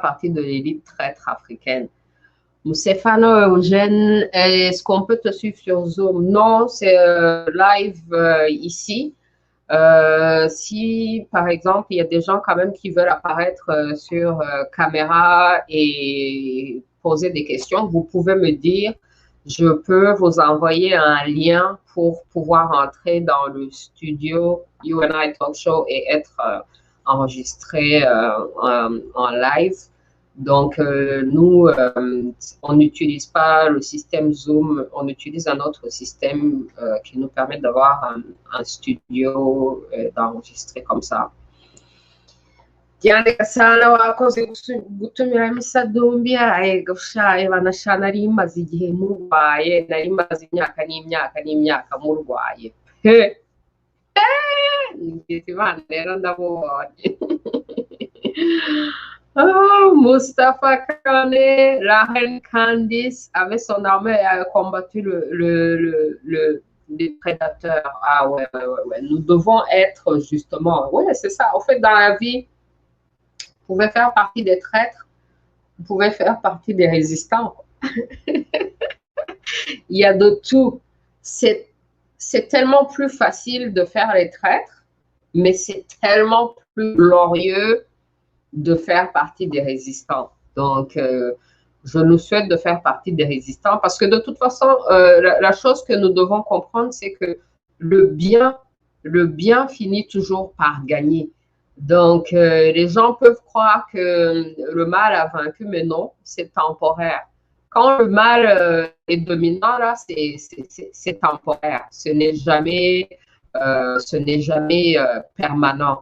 partie de l'élite traître africaine. Stéphano Eugène, est-ce qu'on peut te suivre sur Zoom? Non, c'est live ici. Si, par exemple, il y a des gens quand même qui veulent apparaître sur caméra et poser des questions, vous pouvez me dire, je peux vous envoyer un lien pour pouvoir entrer dans le studio You and I Talk Show et être enregistré en live. Donc, nous, on n'utilise pas le système Zoom, on utilise un autre système qui nous permet d'avoir un studio d'enregistrer comme ça. Yandika sana wakoze gutumira Misadumbia gushaye banasha nari maze igihe murwaye nari maze imyaka n'imyaka murwaye pe ngize Imana rero ndabonye. Oh, Mustapha Kane, la reine Candice, avec son armée, a combattu les prédateurs. Ah ouais. Nous devons être justement, ouais, c'est ça. En fait, dans la vie, vous pouvez faire partie des traîtres, vous pouvez faire partie des résistants. Il y a de tout. C'est tellement plus facile de faire les traîtres, mais c'est tellement plus glorieux de faire partie des résistants. Donc, je nous souhaite de faire partie des résistants parce que de toute façon, la chose que nous devons comprendre, c'est que le bien finit toujours par gagner. Donc, les gens peuvent croire que le mal a vaincu, mais non, c'est temporaire. Quand le mal est dominant, là, c'est temporaire. Ce n'est jamais permanent.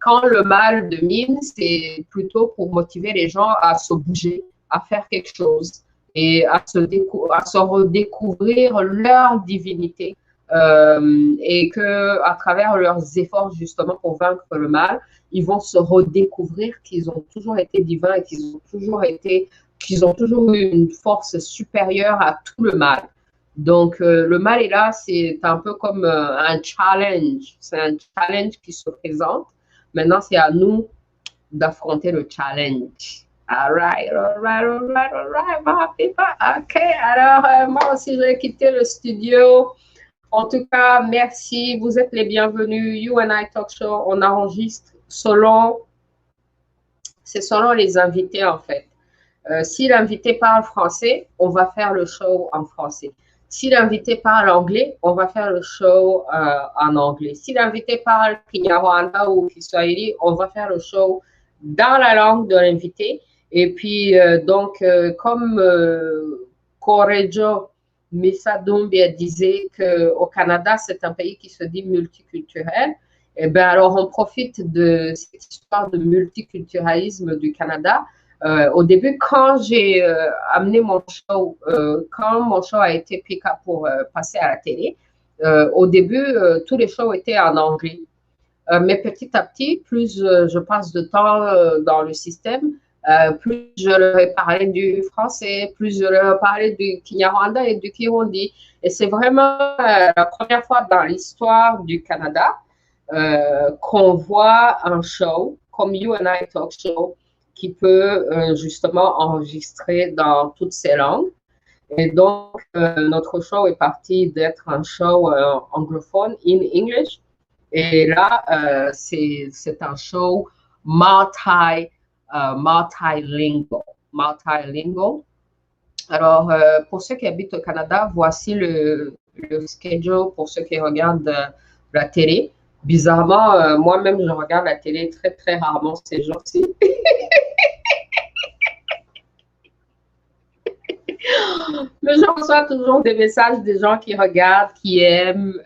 Quand le mal domine, c'est plutôt pour motiver les gens à se bouger, à faire quelque chose et à se redécouvrir leur divinité. Et que à travers leurs efforts justement pour vaincre le mal, ils vont se redécouvrir qu'ils ont toujours été divins et qu'ils ont toujours eu une force supérieure à tout le mal. Donc, le mal est là, c'est un peu comme un challenge. C'est un challenge qui se présente. Maintenant, c'est à nous d'affronter le challenge. All right, my people. OK, alors, moi aussi, je vais quitter le studio. En tout cas, merci. Vous êtes les bienvenus. You and I Talk Show, on enregistre selon les invités, en fait. Si l'invité parle français, on va faire le show en français. Si l'invité parle anglais, on va faire le show en anglais. Si l'invité parle Kinyarwanda ou Kiswahili, on va faire le show dans la langue de l'invité. Et puis, comme Correggio Misadumbia disait qu'au Canada, c'est un pays qui se dit multiculturel, et bien alors on profite de cette histoire de multiculturalisme du Canada. Au début, quand j'ai amené mon show, quand mon show a été pick-up pour passer à la télé, au début, tous les shows étaient en anglais. Mais petit à petit, plus je passe de temps dans le système, plus je leur ai parlé du français, plus je leur ai parlé du Kinyarwanda et du Kirundi. Et c'est vraiment la première fois dans l'histoire du Canada qu'on voit un show comme You and I Talk Show qui peut justement enregistrer dans toutes ces langues. Et donc, notre show est parti d'être un show anglophone, in English. Et là, c'est un show multilingual. Alors, pour ceux qui habitent au Canada, voici le schedule pour ceux qui regardent la télé. Bizarrement, moi-même, je regarde la télé très, très rarement ces jours-ci. Mais je reçois toujours des messages des gens qui regardent, qui aiment.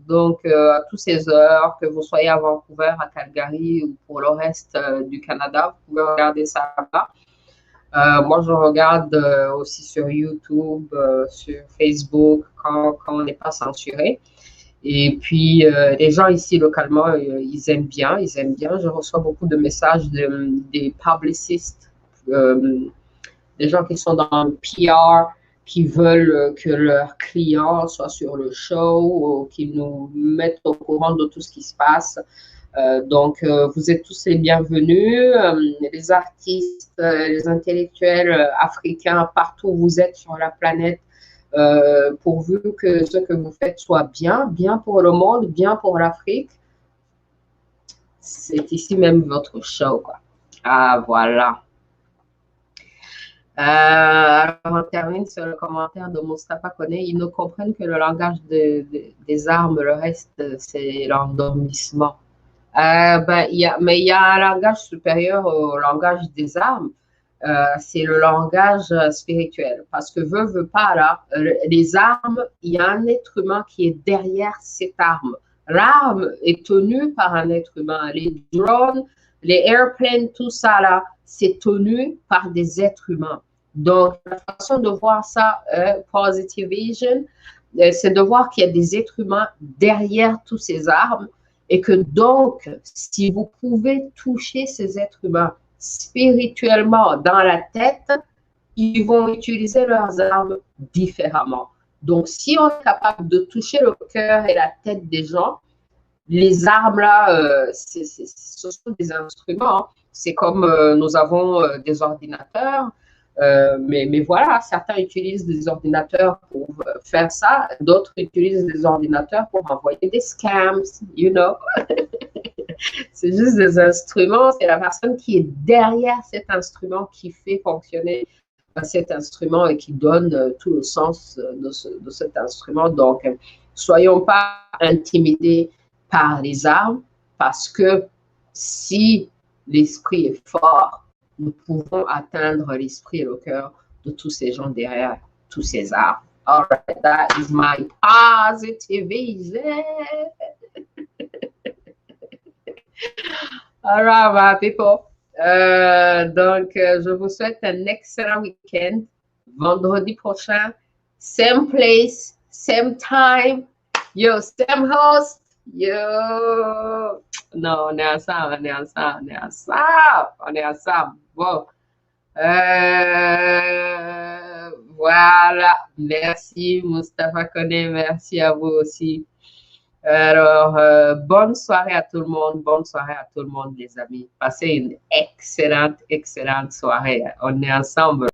Donc, à toutes ces heures, que vous soyez à Vancouver, à Calgary ou pour le reste du Canada, vous pouvez regarder ça là-bas. Moi, je regarde aussi sur YouTube, sur Facebook, quand on n'est pas censuré. Et puis, les gens ici, localement, ils aiment bien. Je reçois beaucoup de messages des publicistes, des gens qui sont dans le PR, qui veulent que leurs clients soient sur le show, ou qu'ils nous mettent au courant de tout ce qui se passe. Donc, vous êtes tous les bienvenus, les artistes, les intellectuels africains, partout où vous êtes sur la planète, pourvu que ce que vous faites soit bien, bien pour le monde, bien pour l'Afrique. C'est ici même votre show, quoi. Ah, voilà. Alors, on termine sur le commentaire de Moustapha Koné. Ils ne comprennent que le langage des armes, le reste, c'est l'endormissement. Mais il y a un langage supérieur au langage des armes. C'est le langage spirituel. Parce que veut pas, là, les armes, il y a un être humain qui est derrière cette arme. L'arme est tenue par un être humain. Les drones, les airplanes, tout ça, là, c'est tenu par des êtres humains. Donc, la façon de voir ça, Positive Vision, c'est de voir qu'il y a des êtres humains derrière toutes ces armes et que donc, si vous pouvez toucher ces êtres humains spirituellement dans la tête, ils vont utiliser leurs armes différemment. Donc, si on est capable de toucher le cœur et la tête des gens, les armes là, ce sont des instruments. C'est comme nous avons des ordinateurs. Mais voilà, certains utilisent des ordinateurs pour faire ça, d'autres utilisent des ordinateurs pour envoyer des scams, you know. C'est juste des instruments, c'est la personne qui est derrière cet instrument qui fait fonctionner cet instrument et qui donne tout le sens de cet instrument. Donc, soyons pas intimidés par les armes, parce que si l'esprit est fort, nous pouvons atteindre l'esprit et le cœur de tous ces gens derrière tous ces armes. All right, that is my positive vision. All right, my people. Donc, je vous souhaite un excellent week-end. Vendredi prochain, same place, same time. Yo, same host. Yo. Non, on est ensemble, on est ensemble, on est ensemble. On est ensemble. Bon. Voilà. Merci, Moustapha Koné. Merci à vous aussi. Alors, bonne soirée à tout le monde. Bonne soirée à tout le monde, les amis. Passez une excellente, excellente soirée. On est ensemble.